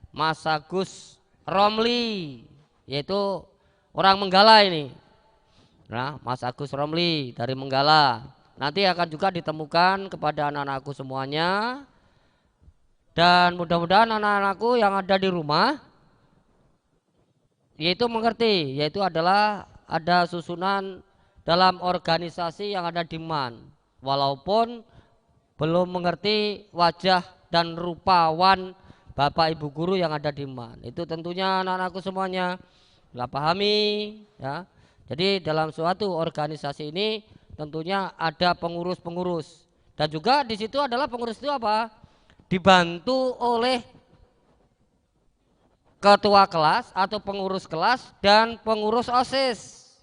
Mas Agus Romli, yaitu orang Menggala ini. Nah, Mas Agus Romli dari Menggala. Nanti akan juga ditemukan kepada anak-anakku semuanya. Dan mudah-mudahan anak-anakku yang ada di rumah yaitu mengerti, yaitu adalah ada susunan dalam organisasi yang ada di MAN. Walaupun belum mengerti wajah dan rupawan Bapak Ibu guru yang ada di MAN. Itu tentunya anak-anakku semuanya telah pahami ya. Jadi dalam suatu organisasi ini tentunya ada pengurus-pengurus dan juga di situ adalah pengurus itu apa? Dibantu oleh ketua kelas atau pengurus kelas dan pengurus OSIS.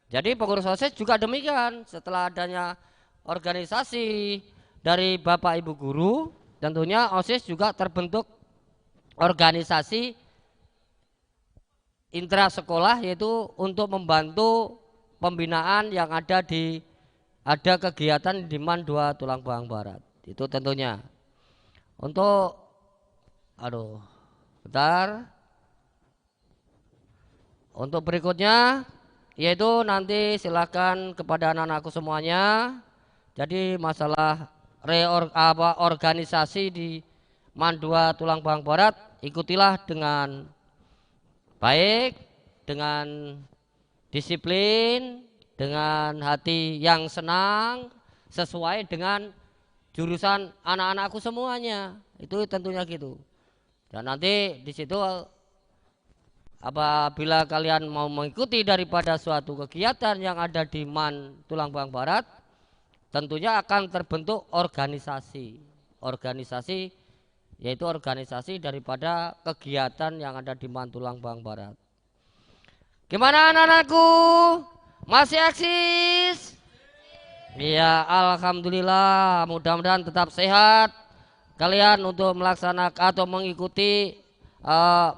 Jadi pengurus OSIS juga demikian, setelah adanya organisasi dari Bapak Ibu guru, tentunya OSIS juga terbentuk organisasi intrasekolah, yaitu untuk membantu pembinaan yang ada kegiatan di MAN 2 Tulang Bawang Barat. Itu tentunya. Untuk bentar. Untuk berikutnya yaitu nanti silakan kepada anak-anakku semuanya. Jadi masalah organisasi di MAN 2 Tulang Bawang Barat ikutilah dengan baik, dengan disiplin, dengan hati yang senang, sesuai dengan jurusan anak-anakku semuanya. Itu tentunya gitu. Dan nanti di situ apabila kalian mau mengikuti daripada suatu kegiatan yang ada di MAN Tulang Bawang Barat, tentunya akan terbentuk organisasi. Organisasi yaitu organisasi daripada kegiatan yang ada di MAN Tulang Bawang Barat. Gimana anak-anakku? Masih eksis? Iya, alhamdulillah. Mudah-mudahan tetap sehat kalian untuk melaksanakan atau mengikuti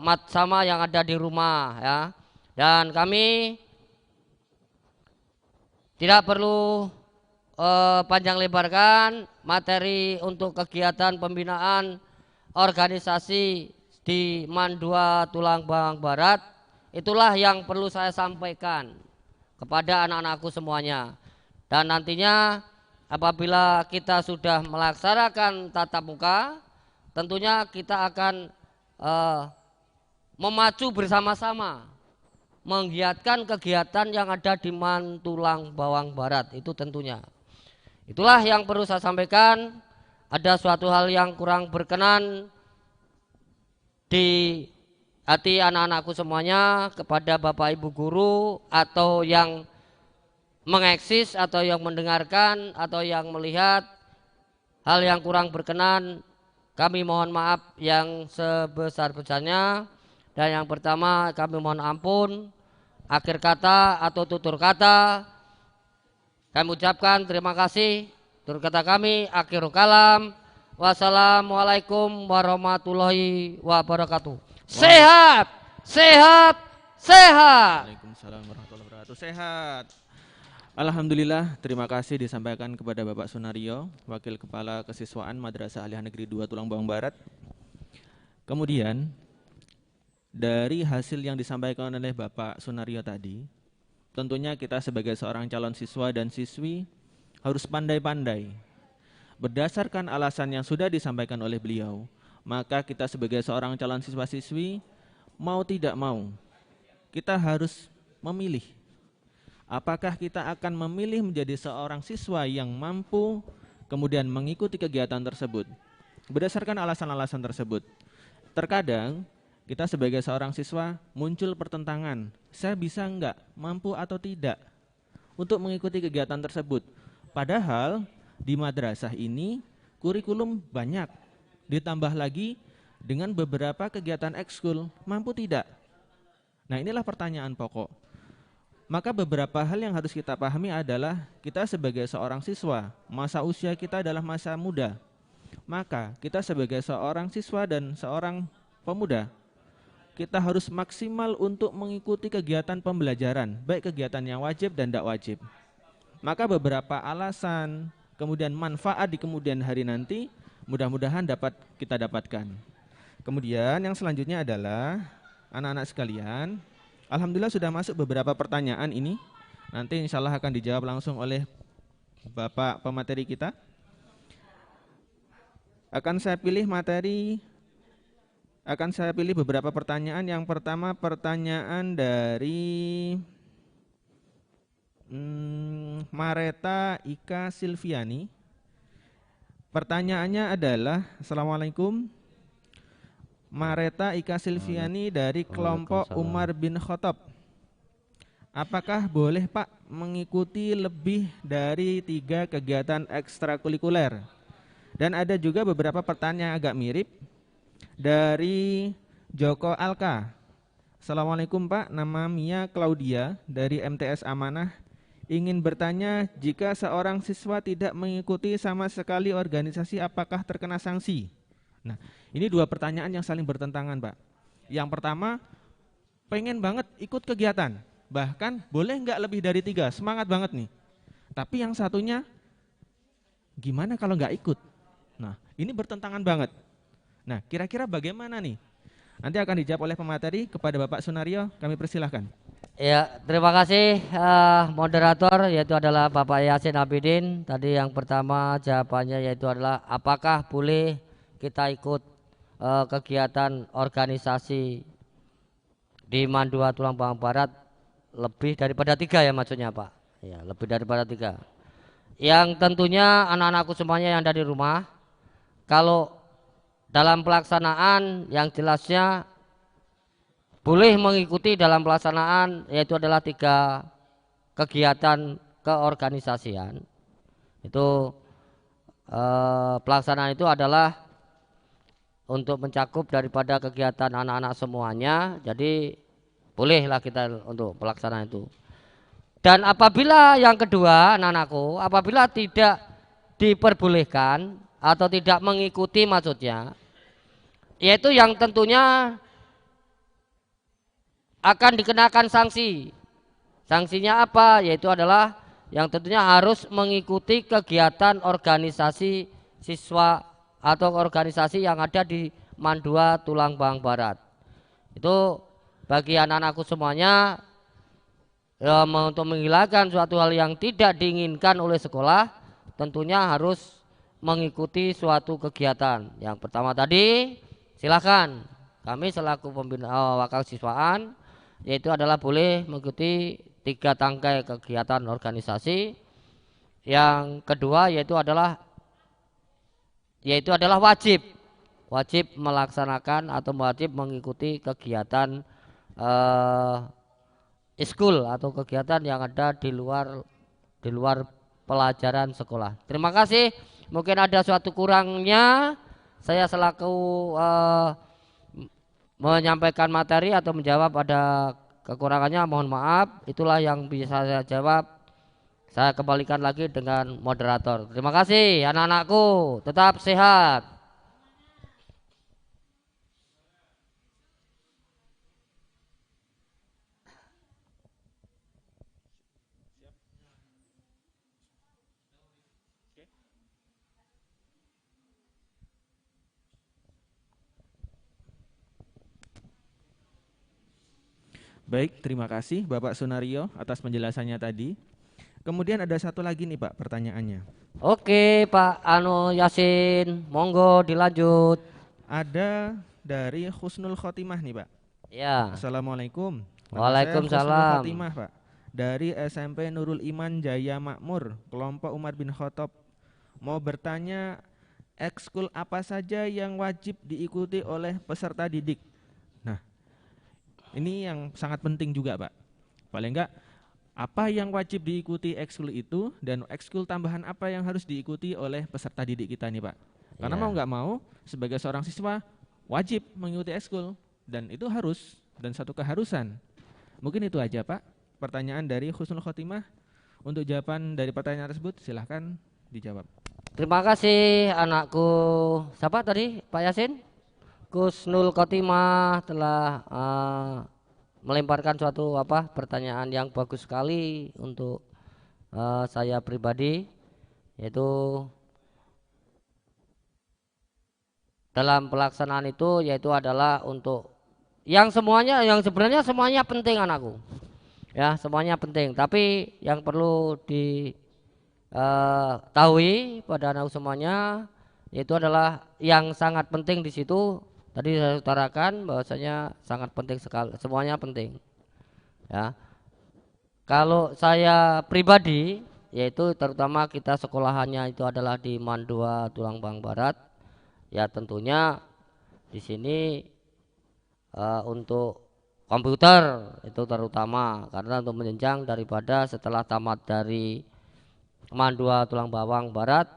mat sama yang ada di rumah ya. Dan kami tidak perlu panjang lebarkan materi untuk kegiatan pembinaan organisasi di MAN 2 Tulang Bawang Barat. Itulah yang perlu saya sampaikan kepada anak-anakku semuanya. Dan nantinya apabila kita sudah melaksanakan tatap muka, tentunya kita akan memacu bersama-sama menggiatkan kegiatan yang ada di MAN Tulang Bawang Barat. Itu tentunya. Itulah yang perlu saya sampaikan. Ada suatu hal yang kurang berkenan di hati anak-anakku semuanya kepada Bapak Ibu guru atau yang mengeksis atau yang mendengarkan atau yang melihat hal yang kurang berkenan, kami mohon maaf yang sebesar-besarnya. Dan yang pertama kami mohon ampun. Akhir kata atau tutur kata kami ucapkan terima kasih. Tutur kata kami akhirul kalam. Wassalamualaikum warahmatullahi wabarakatuh. Sehat, sehat, sehat. Waalaikumsalam warahmatullahi wabarakatuh. Sehat. Alhamdulillah, terima kasih disampaikan kepada Bapak Sunario, Wakil Kepala Kesiswaan Madrasah Aliyah Negeri 2 Tulang Bawang Barat. Kemudian dari hasil yang disampaikan oleh Bapak Sunario tadi, tentunya kita sebagai seorang calon siswa dan siswi harus pandai-pandai. Berdasarkan alasan yang sudah disampaikan oleh beliau, maka kita sebagai seorang calon siswa-siswi mau tidak mau, kita harus memilih. Apakah kita akan memilih menjadi seorang siswa yang mampu kemudian mengikuti kegiatan tersebut. Berdasarkan alasan-alasan tersebut, terkadang kita sebagai seorang siswa muncul pertentangan, saya bisa enggak, mampu atau tidak untuk mengikuti kegiatan tersebut. Padahal di madrasah ini kurikulum banyak, ditambah lagi dengan beberapa kegiatan ekskul, mampu tidak? Nah, inilah pertanyaan pokok. Maka beberapa hal yang harus kita pahami adalah kita sebagai seorang siswa, masa usia kita adalah masa muda. Maka kita sebagai seorang siswa dan seorang pemuda, kita harus maksimal untuk mengikuti kegiatan pembelajaran, baik kegiatan yang wajib dan tidak wajib. Maka beberapa alasan, kemudian manfaat di kemudian hari nanti, mudah-mudahan dapat kita dapatkan. Kemudian yang selanjutnya adalah anak-anak sekalian, alhamdulillah sudah masuk beberapa pertanyaan ini. Nanti insya Allah akan dijawab langsung oleh Bapak pemateri kita. Akan saya pilih beberapa pertanyaan. Yang pertama pertanyaan dari Mareta Ika Silviani. Pertanyaannya adalah, Assalamualaikum, Mareta Ika Silviani dari kelompok Umar bin Khattab. Apakah boleh Pak mengikuti lebih dari 3 kegiatan ekstrakurikuler? Dan ada juga beberapa pertanyaan agak mirip dari Joko Alka. Assalamualaikum Pak, nama Mia Claudia dari MTS Amanah. Ingin bertanya, jika seorang siswa tidak mengikuti sama sekali organisasi, apakah terkena sanksi? Nah, ini 2 pertanyaan yang saling bertentangan Pak. Yang pertama, pengen banget ikut kegiatan, bahkan boleh nggak lebih dari 3, semangat banget nih. Tapi yang satunya, gimana kalau nggak ikut? Nah, ini bertentangan banget. Nah, kira-kira bagaimana nih? Nanti akan dijawab oleh pemateri. Kepada Bapak Sunario, kami persilahkan. Ya, terima kasih moderator, yaitu adalah Bapak Yasin Abidin. Tadi yang pertama jawabannya yaitu adalah apakah boleh kita ikut kegiatan organisasi di Mandua Tulang Bawang Barat lebih daripada 3 ya maksudnya Pak? Ya, lebih daripada 3. Yang tentunya anak-anakku semuanya yang ada di rumah, kalau dalam pelaksanaan yang jelasnya boleh mengikuti dalam pelaksanaan yaitu adalah 3 kegiatan keorganisasian. Itu pelaksanaan itu adalah untuk mencakup daripada kegiatan anak-anak semuanya. Jadi bolehlah kita untuk pelaksanaan itu. Dan apabila yang kedua anak-anakku, apabila tidak diperbolehkan atau tidak mengikuti maksudnya, yaitu yang tentunya akan dikenakan sanksi. Sanksinya apa? Yaitu adalah yang tentunya harus mengikuti kegiatan organisasi siswa atau organisasi yang ada di Mandua Tulang Bawang Barat. Itu bagi anak-anakku semuanya ya, untuk menghilangkan suatu hal yang tidak diinginkan oleh sekolah, tentunya harus mengikuti suatu kegiatan. Yang pertama tadi, silakan kami selaku pembina wakil siswaan yaitu adalah boleh mengikuti 3 tangkai kegiatan organisasi. Yang kedua yaitu adalah wajib melaksanakan atau wajib mengikuti kegiatan iskul atau kegiatan yang ada di luar pelajaran sekolah. Terima kasih. Mungkin ada suatu kurangnya, saya selaku menyampaikan materi atau menjawab ada kekurangannya, mohon maaf. Itulah yang bisa saya jawab. Saya kembalikan lagi dengan moderator. Terima kasih anak-anakku, tetap sehat. Baik, terima kasih Bapak Sunario atas penjelasannya tadi. Kemudian ada satu lagi nih Pak pertanyaannya. Oke Pak Yasin, monggo dilanjut. Ada dari Husnul Khotimah nih Pak. Ya. Assalamualaikum. Waalaikumsalam. Husnul Khotimah Pak. Dari SMP Nurul Iman Jaya Makmur, kelompok Umar bin Khattab. Mau bertanya, ekskul apa saja yang wajib diikuti oleh peserta didik? Nah, ini yang sangat penting juga Pak. Paling enggak apa yang wajib diikuti ekskul itu dan ekskul tambahan apa yang harus diikuti oleh peserta didik kita nih Pak. Karena mau nggak mau sebagai seorang siswa wajib mengikuti ekskul dan itu harus dan satu keharusan. Mungkin itu aja Pak pertanyaan dari Husnul Khotimah. Untuk jawaban dari pertanyaan tersebut silahkan dijawab. Terima kasih anakku. Siapa tadi Pak Yasin? Husnul Khotimah telah melemparkan suatu pertanyaan yang bagus sekali untuk saya pribadi, yaitu dalam pelaksanaan itu yaitu adalah untuk yang sebenarnya semuanya penting anakku ya, semuanya penting, tapi yang perlu diketahui pada anak semuanya yaitu adalah yang sangat penting di situ. Tadi saya utarakan bahwasanya sangat penting sekali, semuanya penting. Ya. Kalau saya pribadi yaitu terutama kita sekolahannya itu adalah di Mandua Tulang Bang Barat. Ya tentunya di sini untuk komputer itu terutama, karena untuk menjenjang daripada setelah tamat dari Mandua Tulang Bawang Barat,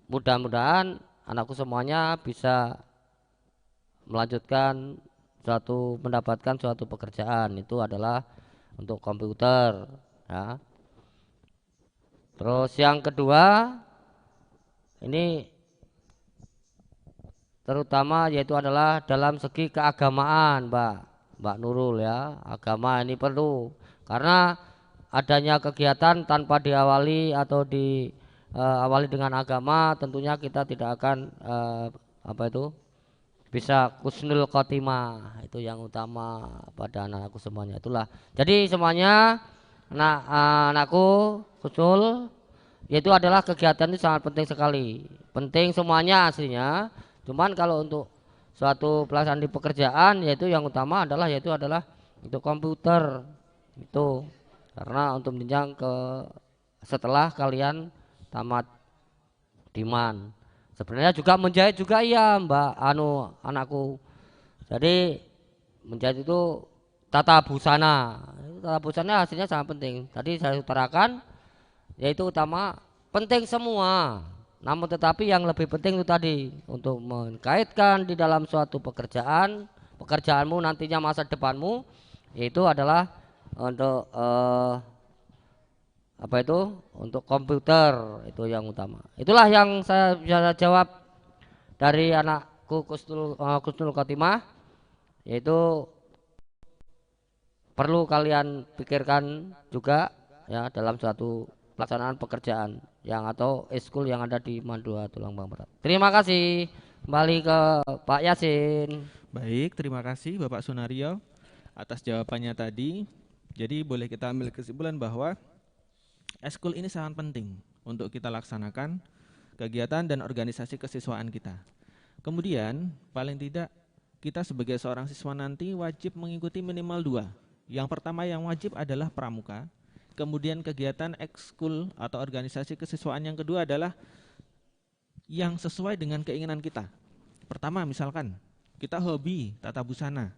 mudah-mudahan anakku semuanya bisa melanjutkan mendapatkan suatu pekerjaan, itu adalah untuk komputer ya. Terus yang kedua ini terutama yaitu adalah dalam segi keagamaan, Mbak Nurul ya. Agama ini perlu, karena adanya kegiatan tanpa diawali atau diawali dengan agama, tentunya kita tidak akan bisa husnul khotimah. Itu yang utama pada anak-anakku semuanya. Itulah. Jadi semuanya anakku Husnul, yaitu adalah kegiatan itu sangat penting sekali. Penting semuanya aslinya. Cuman kalau untuk suatu pelaksanaan di pekerjaan, yaitu yang utama adalah untuk komputer itu, karena untuk menjenjang ke setelah kalian tamat diman. Sebenarnya juga menjahit juga iya Mbak anakku. Jadi menjahit itu tata busana. Tata busana hasilnya sangat penting. Tadi saya utarakan, yaitu utama penting semua. Namun tetapi yang lebih penting itu tadi, untuk mengkaitkan di dalam suatu pekerjaanmu nantinya masa depanmu, yaitu adalah untuk untuk komputer, itu yang utama. Itulah yang saya bisa jawab dari anakku Husnul Khotimah, yaitu perlu kalian pikirkan juga ya dalam suatu pelaksanaan pekerjaan atau eskul yang ada di Mandua Tulang Bang Barat. Terima kasih. Kembali ke Pak Yasin. Baik, terima kasih Bapak Sunario atas jawabannya tadi. Jadi boleh kita ambil kesimpulan bahwa eskul ini sangat penting untuk kita laksanakan kegiatan dan organisasi kesiswaan kita. Kemudian paling tidak kita sebagai seorang siswa nanti wajib mengikuti minimal 2. Yang pertama yang wajib adalah pramuka. Kemudian kegiatan ekskul atau organisasi kesiswaan yang kedua adalah yang sesuai dengan keinginan kita. Pertama misalkan kita hobi tata busana,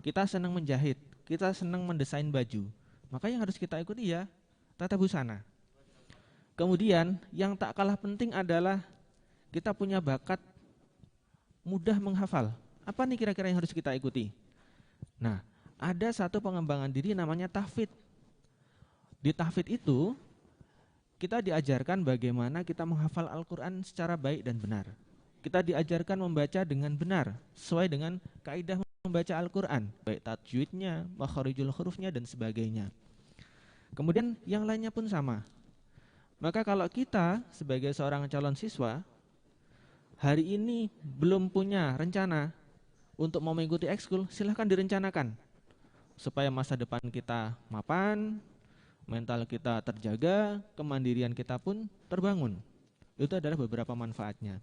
kita senang menjahit, kita senang mendesain baju, maka yang harus kita ikuti ya tata busana. Kemudian yang tak kalah penting adalah kita punya bakat mudah menghafal. Apa nih kira-kira yang harus kita ikuti? Nah, ada satu pengembangan diri namanya tahfidz. Di tahfidz itu kita diajarkan bagaimana kita menghafal Al-Quran secara baik dan benar. Kita diajarkan membaca dengan benar sesuai dengan kaidah membaca Al-Quran, baik tajwidnya, makharijul hurufnya dan sebagainya. Kemudian yang lainnya pun sama. Maka kalau kita sebagai seorang calon siswa hari ini belum punya rencana untuk mau mengikuti ekskul, silahkan direncanakan supaya masa depan kita mapan, mental kita terjaga, kemandirian kita pun terbangun. Itu adalah beberapa manfaatnya.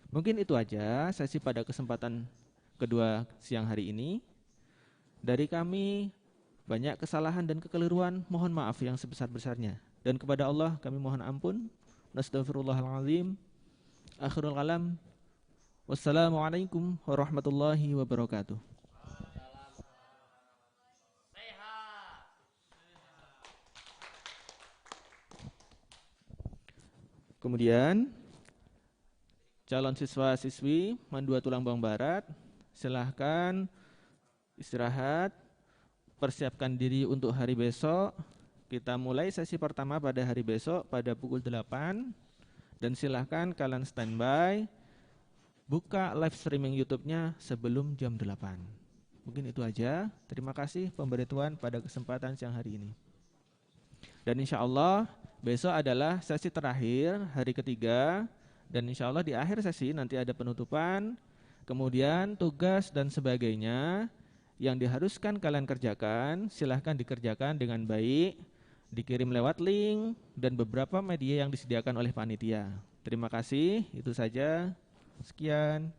Mungkin itu aja sesi pada kesempatan kedua siang hari ini. Dari kami banyak kesalahan dan kekeliruan, mohon maaf yang sebesar-besarnya. Dan kepada Allah kami mohon ampun. Nastaghfirullahaladzim. Akhirul kalam. Wassalamualaikum warahmatullahi wabarakatuh. Kemudian calon siswa-siswi Mandua Tulang Bang Barat, silahkan istirahat, persiapkan diri untuk hari besok. Kita mulai sesi pertama pada hari besok pada pukul 8. Dan silahkan kalian standby, buka live streaming YouTube-nya sebelum jam 8. Mungkin itu aja. Terima kasih pemberitahuan pada kesempatan siang hari ini. Dan insya Allah besok adalah sesi terakhir, hari ketiga. Dan insya Allah di akhir sesi nanti ada penutupan, kemudian tugas dan sebagainya yang diharuskan kalian kerjakan. Silahkan dikerjakan dengan baik, dikirim lewat link dan beberapa media yang disediakan oleh panitia. Terima kasih, itu saja. Sekian.